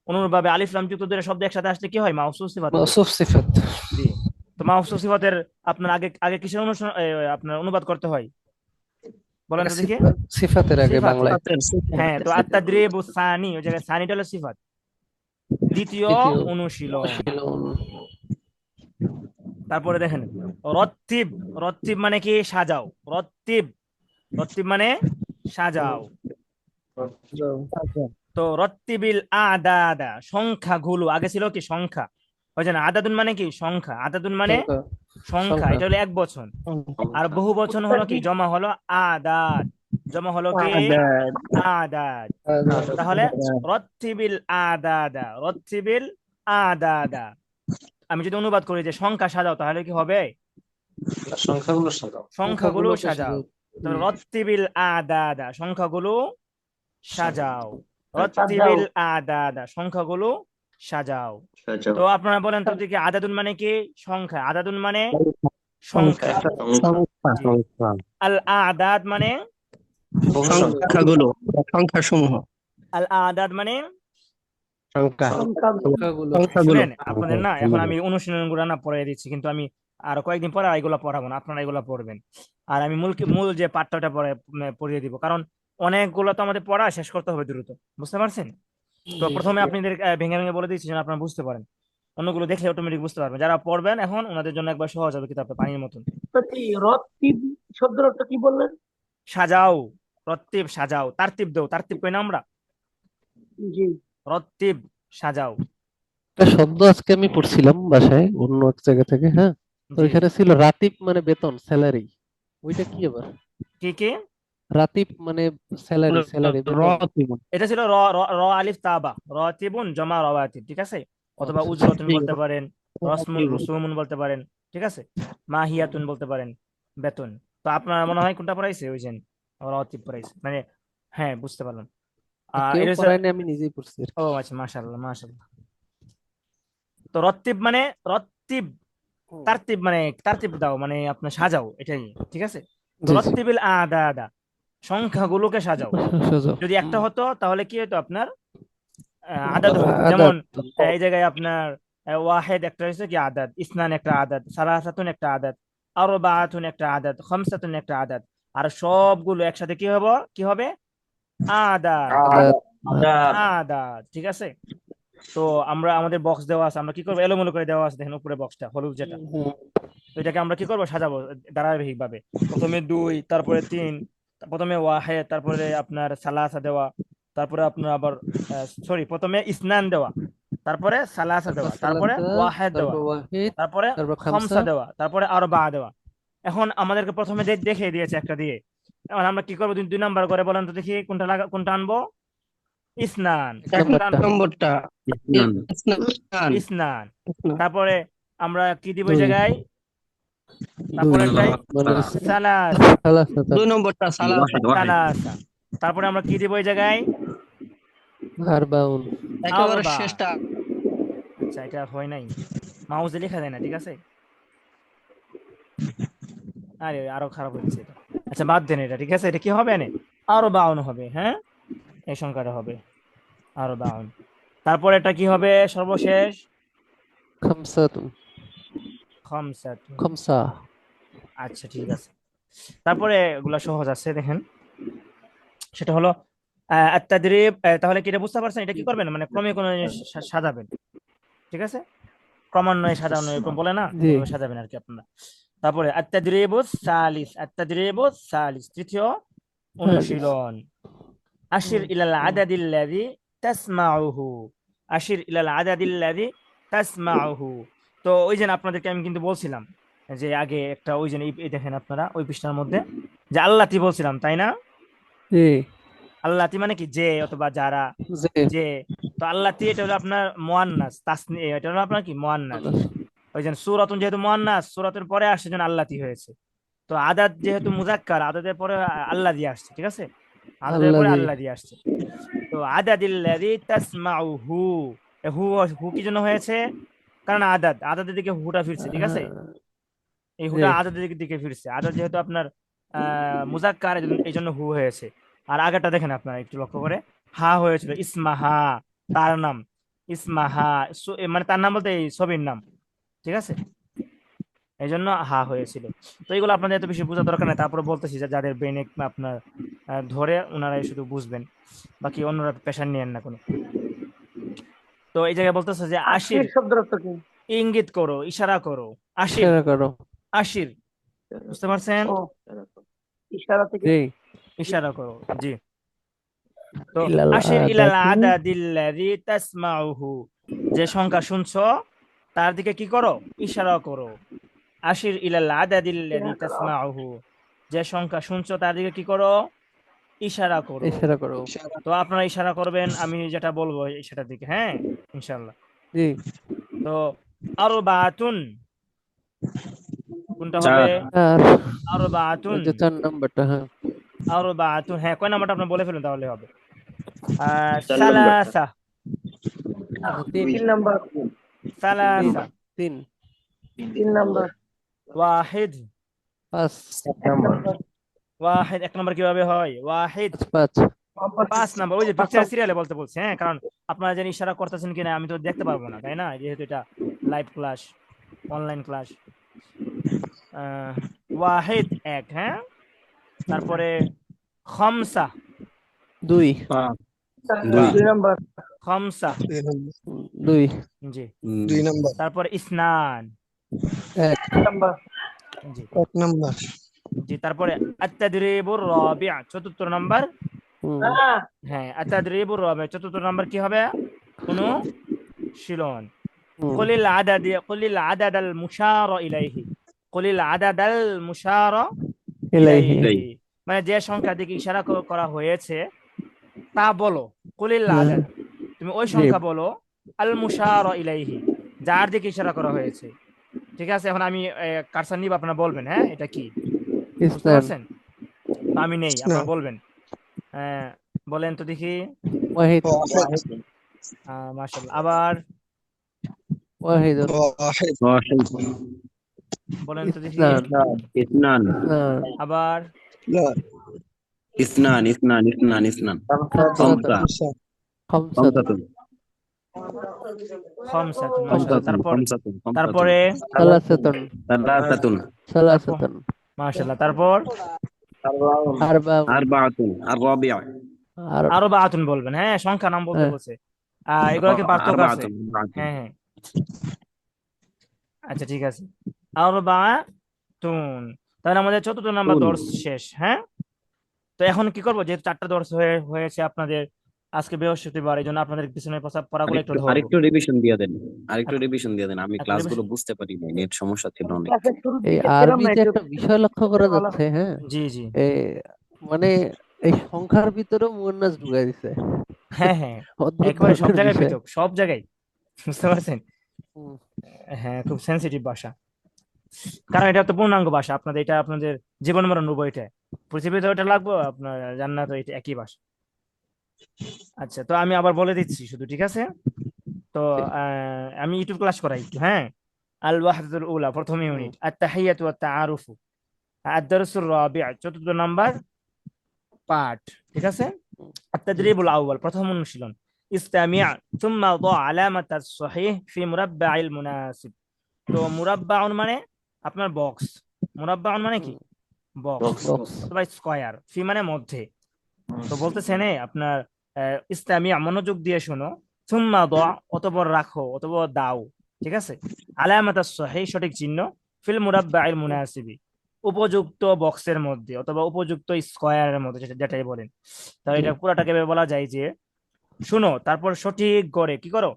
অনুরূপভাবে আলিফ লাম যুক্ত দুইটা শব্দ একসাথে আসলে কি হয়? মাফসুস সিফাত হয়। মাউসুফ সিফাত। জি, তো মাফসুস সিফাতের আপনার আগে আগে কিসের আপনার অনুবাদ করতে হয় বলেন তো দেখি? সিফাতের আগে সিফাতের। বাংলায় হ্যাঁ, তো আত-তাদরিবুস সানি, ওই জায়গায় সানিটা হলো সিফাত, দ্বিতীয় দ্বিতীয় অনুশীলন। অনুশীলন। তারপরে দেখেন রত্তিব, রত্তিব মানে কি? সাজাও, রত্তিব, রত্তিব মানে সাজাও। তো রত্তিবিল আদাদা, সংখ্যাগুলো, আগে ছিল কি সংখ্যা, ওই যে না, আদাদুন মানে কি? সংখ্যা, আদাদুন মানে সংখ্যা সংখ্যা, সংখ্যা এটা হলো এক বচন। আর বহু বচন হলো কি? জমা হলো আদাদ, জমা হলো কি? আদাদ। আদাদ। তাহলে রত্তিবিল আদাদা, রত্তিবিল আদাদা। আমি যদি অনুবাদ করি যে সংখ্যা সাজাও, তাহলে কি হবে? সংখ্যাগুলো সাজাও। সংখ্যাগুলো সংখ্যাগুলোকে সাজাও। সাজাও। তাহলে রত্তিবিল আদাদা, সংখ্যাগুলো সাজাও, রত্তিবিল আদাদা, সংখ্যাগুলো সাজাও। সাজাও তো আপনারা বলেন তো দেখি, আদাদুন মানে কি? সংখ্যা, আদাদুন মানে সংখ্যা। সংখ্যা জি, আল আদাদ মানে, বহু সংখ্যা। সংখ্যাগুলো, সংখ্যা সমূহ, আল আদাদ মানে সংখ্যা, সংখ্যাগুলো সংখ্যাগুলো। শুনেন, আপনাদের না এখন আমি অনুশীলন গুলা না পড়াই দিচ্ছি, কিন্তু আমি আর কয়েকদিন পরে এগুলো পড়াবো না, আপনারা এগুলো পড়বেন। আর আমি মূল যে পাঠটা পড়িয়ে দিব, কারণ অনেকগুলো তো আমাদের পড়া শেষ করতে হবে দ্রুত, বুঝতে পারছেন? তো জি প্রথমে আপনাদের ভেঙে ভেঙে বলে দিচ্ছি যেন আপনারা বুঝতে পারেন, অন্যগুলো দেখলে অটোমেটিক বুঝতে পারবেন। যারা পড়বেন এখন ওনাদের জন্য একবার সহজ হবে, কিতাবটা পানির মতন। রত্তিব শব্দের অর্থ কি বললেন? সাজাও, রত্তিব সাজাও, তারতিব দেও, তারতিব কই না আমরা, জি রত্তিব সাজাও। একটা শব্দ আজকে আমি পড়ছিলাম বাসায় অন্য এক জায়গা থেকে, হ্যাঁ। তো জি, ওইখানে ছিল রাতিব মানে বেতন, স্যালারি। ওইটা কি আবার? কি কি? রাতিব মানে স্যালারি, স্যালারি বেতন। রত্তিব। এটা ছিল র, র, র আলিফ তাবা, রতিবুন জমা রওয়াতিব, ঠিক আছে। অথবা আচ্ছা আচ্ছা। উজরতুন বলতে পারেন, রসমুন রুসুমুন বলতে পারেন, ঠিক আছে, মাহিয়াতুন বলতে পারেন, বেতন। তো আপনার মনে হয় কোনটা পড়াইছে? ওই যে রতিব পড়াইছে মানে, হ্যাঁ বুঝতে পারলাম। কেউ এটা হচ্ছে, পড়ায়নি, আমি নিজেই পড়ছি আর ও কি। আচ্ছা, মাশাআল্লাহ মাশাআল্লাহ। তো রত্তিব মানে রত্তিব, তারতিব মানে তারতিব দাও মানে আপনার সাজাও, এটাই, ঠিক আছে। তো জি জি রত্তিবিল আদাদা, সংখ্যাগুলোকে সাজাও। সাজাও। যদি একটা হতো তাহলে কি হতো আপনার আদাদ হতো, যেমন আদাদ। এই জায়গায় আপনার ওয়াহেদ একটা হয়েছে কি আদাদ, ইসনান একটা আদাদ, সালাসাতুন একটা আদাদ, আরবাআতুন একটা আদাদ, খামসাতুন একটা আদাদ। আর সবগুলো একসাথে কি হবে? আদাদ। আদাদ। আদাদ, ঠিক আছে। তো আমরা আমাদের বক্স দেওয়া আছে, আমরা কি করবো, এলোমেলো করে দেওয়া আছে, দেখেন উপরে বক্সটা হলুদ যেটা। হুম, তো এটাকে আমরা কি করবো, সাজাবো ধারাবাহিক ভাবে। প্রথমে 2, তারপরে 3, প্রথমে ওয়াহেদ, তারপরে আপনার সালাসা দেওয়া, তারপরে আপনার আবার সরি, প্রথমে ইসনান দেওয়া, তারপরে সালাসা তারপর দেওয়া, তারপরে সালাসা, ওয়াহেদ দেওয়া, তারপর ওয়াহিদ, তারপরে তারপর খামসা। খমসা দেওয়া, তারপরে আরবা দেওয়া। এখন আমাদেরকে প্রথমে দেখিয়ে দিয়েছে একটা দিয়ে। এখন আমরা কি করবো, 2 নাম্বার করে বলেন তো দেখি, কোনটা আনবো? ইসনান। এক এক কোনটা আনবো? নম্বরটা ইসনান। ইসনান। ইসনান। ইসনান। তারপরে আমরা কি দিব এই 2 জায়গায়? 2 তারপরেরটাই মানে সালাসা। সালাসা, 2 নম্বরটা সালাদ। ওয়াহিদ ওয়াহিদ। সালাসা। তারপরে আমরা কি দিব এই জায়গায়? আরবাউন। একেবারে আরবা। শেষটা। আচ্ছা, এটা হয় নাই, মাউসে লেখা যায় না, ঠিক আছে। আরে আরো খারাপ হচ্ছে এটা। আচ্ছা বাদ দেন এটা, ঠিক আছে। এটা কি হবে, এনে আরো বাউন হবে, হ্যাঁ, এই সংখ্যাটা হবে আরো বাউন। তারপর এটা কি হবে সর্বশেষ? খামসাতুন। খামসাত। খামসা। আচ্ছা ঠিক আছে। তারপরে এগুলা সহজ আছে, দেখেন। সেটা হলো আত-তাদরিব। তাহলে কি এটা বুঝতে পারছেন, এটা কি করবেন, মানে ক্রমে কোনো জিনিস সাজাবেন, ঠিক আছে। ক্রমান্বয়ে সাজানো এরকম বলে না, জি। এভাবে সাজাবেন আর কি আপনারা। তারপরে আত-তাদরিবুস সালিস, আত-তাদরিবুস সালিস, তৃতীয় অনুশীলন। আশির ইলাল আদাদিল্লাযী তাসমাউহু, আশির ইলাল আদাদিল্লাযী তাসমাউহু। তো ওই যে আপনাদেরকে আমি কিন্তু বলছিলাম যে আগে একটা, ওই যে এই দেখেন আপনারা ওই পৃষ্ঠার মধ্যে, যে আল্লাতি বলছিলাম, তাই না? জি। আল্লাতি মানে কি, যে অথবা যারা, জি। যে। তো আল্লাতি এটা হলো আপনার মুয়ান্নাস, তাসনি, এটা হলো আপনার কি মুয়ান্নাস। ওই যে সূরাতুন যেহেতু মুয়ান্নাস, সূরাতের পরে আসছে যেন আল্লাতি হয়েছে। তো আদাদ যেহেতু মুজাক্কার, আদাদের পরে আল্লাহ দিয়ে আসছে, ঠিক আছে, আদাদের পরে আল্লাযী। আল্লাহ দিয়ে আসছে। তো আদাদিল্লাযী তাসমাউহু, হু, হু কি জন্য হয়েছে? কারণ আদাদের দিকে হুটা ফিরছে, ঠিক আছে। এই জি। হুটা আদাদের দিকে ফিরছে, আদাদ যেহেতু আপনার মুজাক্কার, এই জন্য হু হয়েছে। আর আগেরটা দেখেন আপনারা একটু লক্ষ্য করে, হা হয়েছিল, ইসমাহা, তার নাম, ইসমাহা, মানে তার নাম বলতে এই ছবির নাম, ঠিক আছে, এই জন্য হা হয়েছিল। তো এগুলো আপনাদের এত বেশি বোঝা দরকার নেই, তারপরে বলতেছি যে যাদের ব্রেনে আপনার ধরে, ওনারাই শুধু বুঝবেন, বাকি অন্যরা পেশা নিয়েন না কোনো। তো এই জায়গায় বলতেছে যে আশির, শব্দের অর্থ কি? ইঙ্গিত করো, ইশারা করো, আশির, ইশারা করো। আশির, বুঝতে পারছেন? ও, ইশারা থেকে। জি। ইশারা করো, জি। তো ইলাল আশির ইলাল আদাদি। আদাদিল্লাযী তাসমাউহু, যে সংখ্যা শুনছো তার দিকে কি করো, ইশারা করো। আশির ইলাল আদাদিল্লাযী তাসমাউহু, যে সংখ্যা শুনছো তার দিকে কি করো, ইশারা করো। ইশারা করো। তো আপনারা ইশারা করবেন আমি যেটা বলবো সেটার দিকে, হ্যাঁ, ইনশাআল্লাহ। জি। তো আরবাতুন, কোনটা 4 হবে? আর আরবাতুন। ওই যে 4 নাম্বারটা, হ্যাঁ। আরবাতুন, হ্যাঁ, কয় নাম্বারটা আপনি বলে ফেলুন তাহলে হবে। 4 নম্বরটা। সালাসা, 3 নাম্বার। সালাসা, 3 3 নাম্বার। ওয়াহিদ, 5 ওয়াহিদ, 1 নম্বর কিভাবে হয়, ওয়াহিদ। 5 5 নাম্বার, ওই যে পিকচার সিরিয়ালে বলতে বলছে, হ্যাঁ, কারণ আপনারা জানি ইশারা করতেছেন কিনা আমি তো দেখতে পারবো না, তাই না, যেহেতু এটা live class, online class. Wahid 1, হ্যাঁ। তারপরে খামসা, 2 2 নাম্বার। খামসা, 2 জি। 2 নাম্বার। তারপরে ইসনান, 1 নাম্বার। জি 1 নাম্বার। জি। তারপরে আত-তাদরিবুর রাবি', 4 নাম্বার, হ্যাঁ, আত-তাদরিবুর রাবি', 4 নাম্বার কি হবে, অনুশীলন। কুলিল আদাদি, কুলিল আদাদাল মুশারা ইলাইহি, কুলিল আদাদাল মুশারা ইলাইহি। ইলাইহি, মানে যে সংখ্যা দিকে ইশারা করা হয়েছে তা বলো। কুলিল আদাদ, তুমি ওই সংখ্যা বলো, আল মুশারা ইলাইহি, যার দিকে ইশারা করা হয়েছে, ঠিক আছে। এখন আমি কারসার নিব, আপনারা বলবেন, হ্যাঁ, এটা কি, বুঝতে ইসলাম। পারছেন? তো আমি নেই, আপনারা বলবেন, বলেন তো দেখি। ওয়াহিদ। মাশাআল্লাহ। আবার ওয়াহিদুন, واحد বলেন তো দেখি। ইসনান, اثنان ইসনান, আবার اثنان اثنان اثنان اثنان খামসাতুন, خمسة খামসাতুন, خمسة খামসাতুন, খামসাতুন, মাশাআল্লাহ। তারপর خمسة خمسة তারপরে সালাসাতুন, ثلاثة তারপর সালাসাতুন, মাশাআল্লাহ। তারপর আরবাউন, أربعة الرابع আর আরো বাতুন বলবেন, হ্যাঁ সংখ্যা নাম বলতে হ্যাঁ, বলছে। এগুলোকে পার্থক্য أربعة আছে। أربعة হ্যাঁ হ্যাঁ, আচ্ছা ঠিক আছে। আরো বাতুন, তাহলে আমাদের চতুর্থ নাম্বার تون দর্স শেষ। হ্যাঁ, তো এখন কি করবো, যেহেতু চারটা দর্স হয়েছে আপনাদের আজকে বৃহস্পতিবার, এই জন্য আপনাদের পিছনে পড়াগুলো একটু ধরবো। আরেকটু রিভিশন দিয়ে দেন, আরেকটু এক- রিভিশন দিয়ে দেন, আমি একটা ক্লাসগুলো রিভিশন। বুঝতে পারি না, নেট সমস্যা ছিল অনেক। ক্লাসের শুরুর এই দিকে ছিলাম না আরবিতে একটু, একটা বিষয় লক্ষ্য করা ভালো। যাচ্ছে, হ্যাঁ, জি জি, এ মানে এই সংখ্যার ভিতরেও মুয়ান্নাস ঢুকাই দিছে, হ্যাঁ হ্যাঁ, অদ্ভুত একবারে সব ধরনের জায়গায় বিষয়। পৃথক, সব জায়গায়, বুঝতে পারছেন? হুম, হ্যাঁ, খুব সেনসিটিভ ভাষা, কারণ এটা তো পূর্ণাঙ্গ ভাষা আপনাদের, এটা আপনাদের জীবন মরণ উভয়টাই, পৃথিবীতে ওইটা লাগবে, আপনার জান্নাত এটা একই ভাষা। আচ্ছা, তো আমি আবার বলে দিচ্ছি শুধু, ঠিক আছে? তো ঠিক। আমি ইউটিউব ক্লাস করাই একটু, হ্যাঁ। আল ওয়াহদাতুল উলা প্রথম হুম, ইউনিট, আত তাহিয়াতু ওয়াত তাআরুফু, আদ-দারসুর রাবি' চতুর্থ নাম্বার পাঠ, ঠিক আছে? হুম, জি, التدريب الأول প্রথম অনুশীলন, استمع ثم ضع علامة الصحيح في مربع المناسب। তো মুরাব্বাউন মানে আপনার বক্স, মুরাব্বাউন মানে কি হুম, বক্স বক্স, অথবা স্কয়ার, ফি মানে মধ্যে। তো বলতেছেন আপনার ইস্তামিয়া মনোযোগ দিয়ে শোনো, সুম্মা দা অতঃপর রাখো অতঃপর দাও, ঠিক আছে? আলামাত সহিহ সঠিক চিহ্ন, ফিল মুরাব্বাইল মুনাসিবি উপযুক্ত বক্সের মধ্যে অথবা উপযুক্ত স্কয়ারের মধ্যে, যেটাই বলেন। তাহলে জি, এটা পুরাটাকে বলা যায় যে শুনো, তারপর সঠিক করে কি করো,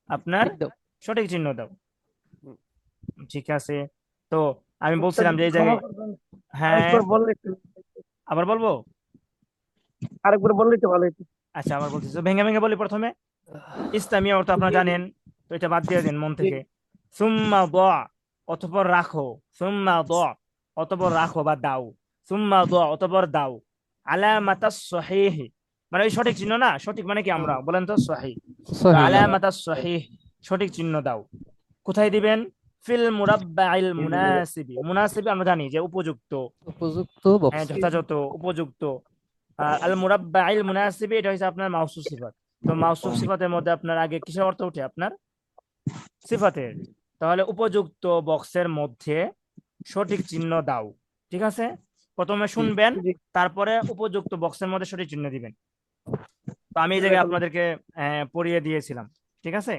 আপনার ঠিক দাও। সঠিক চিহ্ন দাও, হুম, ঠিক আছে? তো আমি বলছিলাম যে এই জায়গায়, হ্যাঁ আরেকবার বললে একটু, আবার বলবো। আরেকবার বললে তো ভালো হতো। আচ্ছা, আবার বলছি, তো ভেঙে ভেঙে বলি প্রথমে। ইসলামিয়া অর্থ আপনারা জানেন, তো এটা বাদ দিয়ে দেন মন থেকে। সুম্মা দা অতঃপর রাখো, সুম্মা দা অতঃপর রাখো বা দাও, সুম্মা দা অতঃপর দাও, আলামাতাস সহিহ মানে ওই সঠিক চিহ্ন না, সঠিক মানে কি হুম, আমরা বলেন তো সহিহ, তো সহিহ, আলামাতাস সহিহ সঠিক চিহ্ন দাও। কোথায় দিবেন? ফিল মুরাব্বাইল মুনাসিবি, মুনাসিবি আমরা জানি যে উপযুক্ত, উপযুক্ত হ্যাঁ বক্স। যথাযথ উপযুক্ত। আল মুরাব্বাইল মুনাসিবি এটা হচ্ছে আপনার মাউসুফ সিফাত। তো মাউসুফ সিফাতের মধ্যে আপনার আগে কিসের অর্থ উঠে? আপনার সিফাতের। তাহলে উপযুক্ত বক্সের মধ্যে সঠিক চিহ্ন দাও, ঠিক আছে? প্রথমে জি, শুনবেন, তারপরে উপযুক্ত বক্সের মধ্যে সঠিক চিহ্ন দিবেন। তো আমি এই জায়গায় আপনাদেরকে পড়িয়ে দিয়েছিলাম, ঠিক আছে?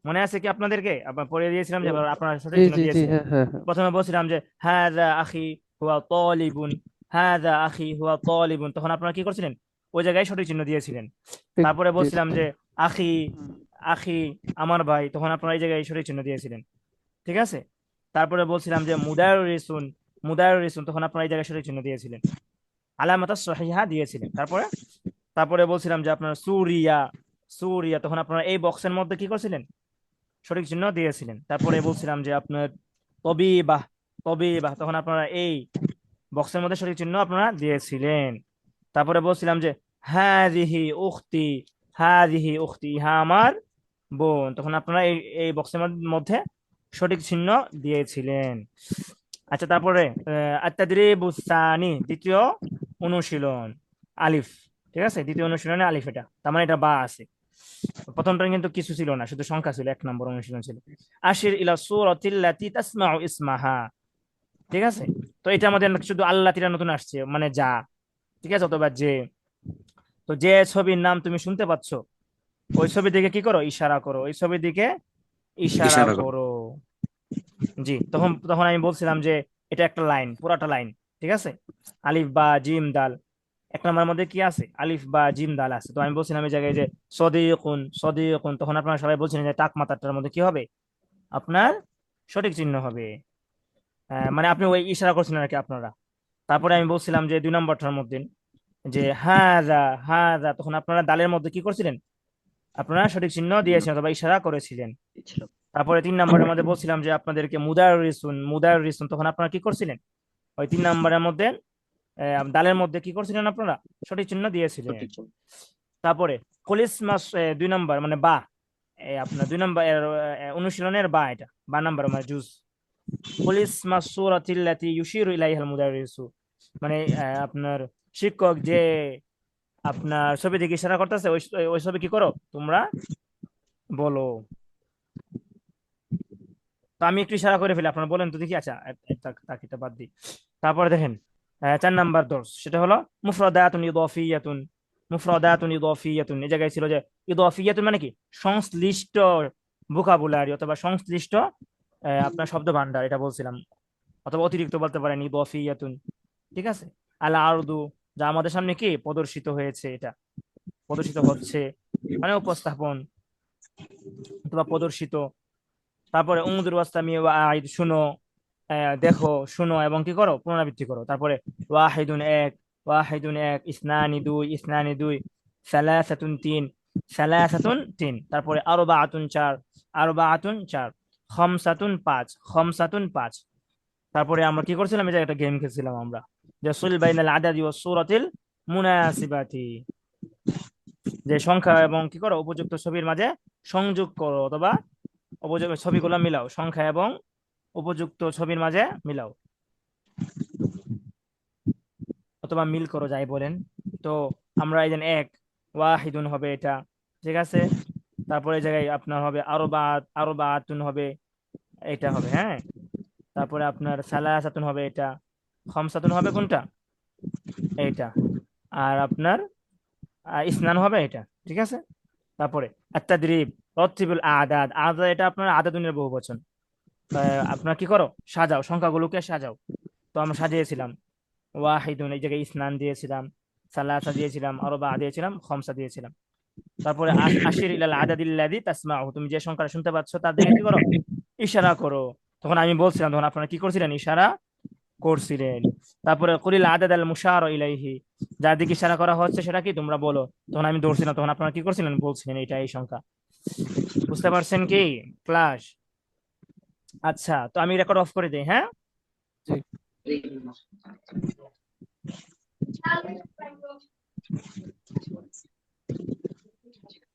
মনে আছে কি আপনাদেরকে আবার পড়িয়ে দিয়েছিলাম যে আপনারা সঠিক জি, চিহ্ন জি, জি, দিয়েছিলেন। হ্যাঁ, হ্যাঁ, হ্যাঁ, প্রথমে বলছিলাম যে হাযা আখি হুয়া তালিবুন, হাযা আখি হুয়া তালিবুন, তখন আপনারা কি করছিলেন? ওই জায়গায় সঠিক চিহ্ন দিয়েছিলেন। ঠিক, তারপরে জি, বলছিলাম যে আখি, হুম, আখি আমার ভাই, তখন আপনারা এই জায়গায় সঠিক চিহ্ন দিয়েছিলেন, ঠিক আছে? তারপরে বলছিলাম যে মুদাররিসুন, মুদাররিসুন, তখন আপনারা এই জায়গায় সঠিক চিহ্ন দিয়েছিলেন, আলামাতাস সহিহা দিয়েছিলেন। তারপরে তারপরে বলছিলাম যে আপনার সুরিয়া, সুরিয়া, তখন আপনারা এই বক্সের মধ্যে কি করছিলেন? সঠিক চিহ্ন দিয়েছিলেন। তারপরে বলছিলাম যে আপনার তবিবাহ, তবিবাহ, তখন আপনারা এই বক্সের মধ্যে সঠিক চিহ্ন আপনারা দিয়েছিলেন। তারপরে বলছিলাম যে হাযিহি উখতি, হাযিহি উখতি, ইহা আমার বোন, তখন আপনারা এই এই বক্সের মধ্যে সঠিক চিহ্ন দিয়েছিলেন। আচ্ছা, তারপরে আত-তাদরিবুস সানি দ্বিতীয় অনুশীলন, আলিফ, ঠিক আছে? দ্বিতীয় অনুশীলনে আলিফ, এটা তার মানে এটা বা আছে। প্রথমটা কিন্তু কিছু ছিল না, শুধু সংখ্যা ছিল, এক নম্বর অনুশীলন ছিল। আশির ইলা সূরাতিল্লাতী তাসমাউ ইসমাহা, ঠিক আছে? তো এটা আমাদের শুধু আল্লাতিরা নতুন আসছে, মানে যা, ঠিক আছে, অথবা যে। তো যে ছবির নাম তুমি শুনতে পাচ্ছ, ওই ছবির দিকে কি করো? ইশারা করো, ওই ছবির দিকে ইশারা ইশারা করো। করো। জি, তখন তখন আমি বলছিলাম যে এটা একটা লাইন, পুরাটা লাইন, ঠিক আছে? আলিফ বা জিম দাল, এক নম্বরের মধ্যে কি আছে? আলিফ বা জিম দাল আছে। তো আমি বলছিলাম এই জায়গায় যে সদিকুন, সদিকুন, তখন আপনারা সবাই বলছিলেন যে টাক মাতাটার মধ্যে কি হবে? আপনার সঠিক চিহ্ন হবে। মানে আপনি ওই ইশারা করছিলেন আর কি আপনারা। তারপরে আমি বলছিলাম যে দুই নম্বরটার মধ্যে যে হাযা, হাযা, তখন আপনারা দালের মধ্যে কি করছিলেন? আপনারা সঠিক চিহ্ন দিয়েছেন অথবা ইশারা করেছিলেন। তারপরে তিন নম্বরের মধ্যে বলছিলাম যে আপনাদেরকে মুদাররিসুন, মুদাররিসুন, তখন আপনারা কি করছিলেন? ওই তিন নম্বরের মধ্যে দালের মধ্যে কি করছিলেন? আপনারা সঠিক চিহ্ন দিয়েছিলেন। তারপরে কলিসমাস, দুই নম্বর মানে বা, আপনার 2 নম্বর অনুশীলনের বা, এটা বা নাম্বার মানে জুজ। পুলিস মাসুরাতিল্লাতি ইউশিরু ইলাইহাল মুদারিসু, মানে আপনার শিক্ষক যে আপনার ছবি দিকে ইশারা করতেছে, ওই ওই ছবি কি করো তোমরা বলো। তো আমি একটু ইশারা করে ফেলি, আপনারা বলেন তো দেখি। আচ্ছা, তাকিটা বাদ দিই। তারপরে দেখেন 4 নম্বর দর্শ, সেটা হলো মুফরাদাতুন ইদাফিয়াতুন। মুফরাদাতুন ইদাফিয়াতুন, এই জায়গায় ছিল যে ইদাফিয়াতুন মানে কি, সংশ্লিষ্ট ভোকাবুলারি অথবা সংশ্লিষ্ট আপনার শব্দ ভান্ডার, এটা বলছিলাম। অথবা অতিরিক্ত বলতে পারেন ইদাফিয়াতুন, ঠিক আছে। আল আরদু, যা আমাদের সামনে কি প্রদর্শিত হয়েছে, এটা প্রদর্শিত হচ্ছে মানে উপস্থাপন অথবা প্রদর্শিত। তারপরে উমদুর ওয়াস্তামি ওয়াঈদ, শুনো, দেখো, শুনো এবং কি করো, পুনরাবৃত্তি করো। তারপরে ওয়াহিদুন এক, ওয়াহিদুন এক, ইসনানি দুই, ইসনানি দুই, সালাসাতুন তিন, সালাসাতুন তিন। তারপরে আরবাআতুন চার, আরবাআতুন চার, খামসাতুন পাঁচ, খামসাতুন পাঁচ। তারপরে আমরা কি করছিলাম, এই যে একটা গেম খেলছিলাম আমরা, যে সুল বাইনাল আদাদি ওয়াস সূরাতিল মুনাসিবাতি, যে সংখ্যা এবং কি করো উপযুক্ত ছবির মাঝে সংযোগ করো, অথবা উপযুক্ত ছবিগুলো মিলাও, সংখ্যা এবং উপযুক্ত ছবির মাঝে মিলাও অথবা মিল করো, যাই বলেন। তো আমরা এই যে এক, ওয়াহিদুন হবে এটা, ঠিক আছে। তারপরে এই জায়গায় আপনার হবে আরবাআতুন হবে, এটা হবে, হ্যাঁ। তারপরে আপনার সালাসাতুন হবে এটা, খামসাতুন হবে কোনটা, এইটা। আর আপনার ইসনান হবে এটা, ঠিক আছে। তারপরে আত-তাদরিব, রত্তিবুল আদাদ, আদাদ এটা আপনার আদাদুনের বহুবচন। আপনার কি করো, সাজাও, সংখ্যাগুলোকে সাজাও। তো আমরা সাজিয়েছিলাম, ওয়াহিদুন এই জায়গায় ইসনান দিয়েছিলাম, সালাসা দিয়েছিলাম, আরবা দিয়েছিলাম, খামসা দিয়েছিলাম। তারপরে আশির ইলাল আদাদিল্লাযী তাসমাউ, তুমি যে সংখ্যাটা শুনতে পাচ্ছ তার দিকে কি করো, ইশারা করো। তখন আমি বলছিলাম, তখন আপনারা কি করছিলেন, ইশারা করছিলেন। তারপরে কুলিল আদাদ আল মুশার ইলাইহি, যার দিকে ইশারা করা হচ্ছে সেটা কি তোমরা বলো। তখন আমি ধরছিলাম, তখন আপনারা কি করছিলেন, বলছিলেন এটা এই সংখ্যা। বুঝতে পারছেন কি ক্লাস? আচ্ছা, তো আমি রেকর্ড অফ করে দিই, হ্যাঁ। জি।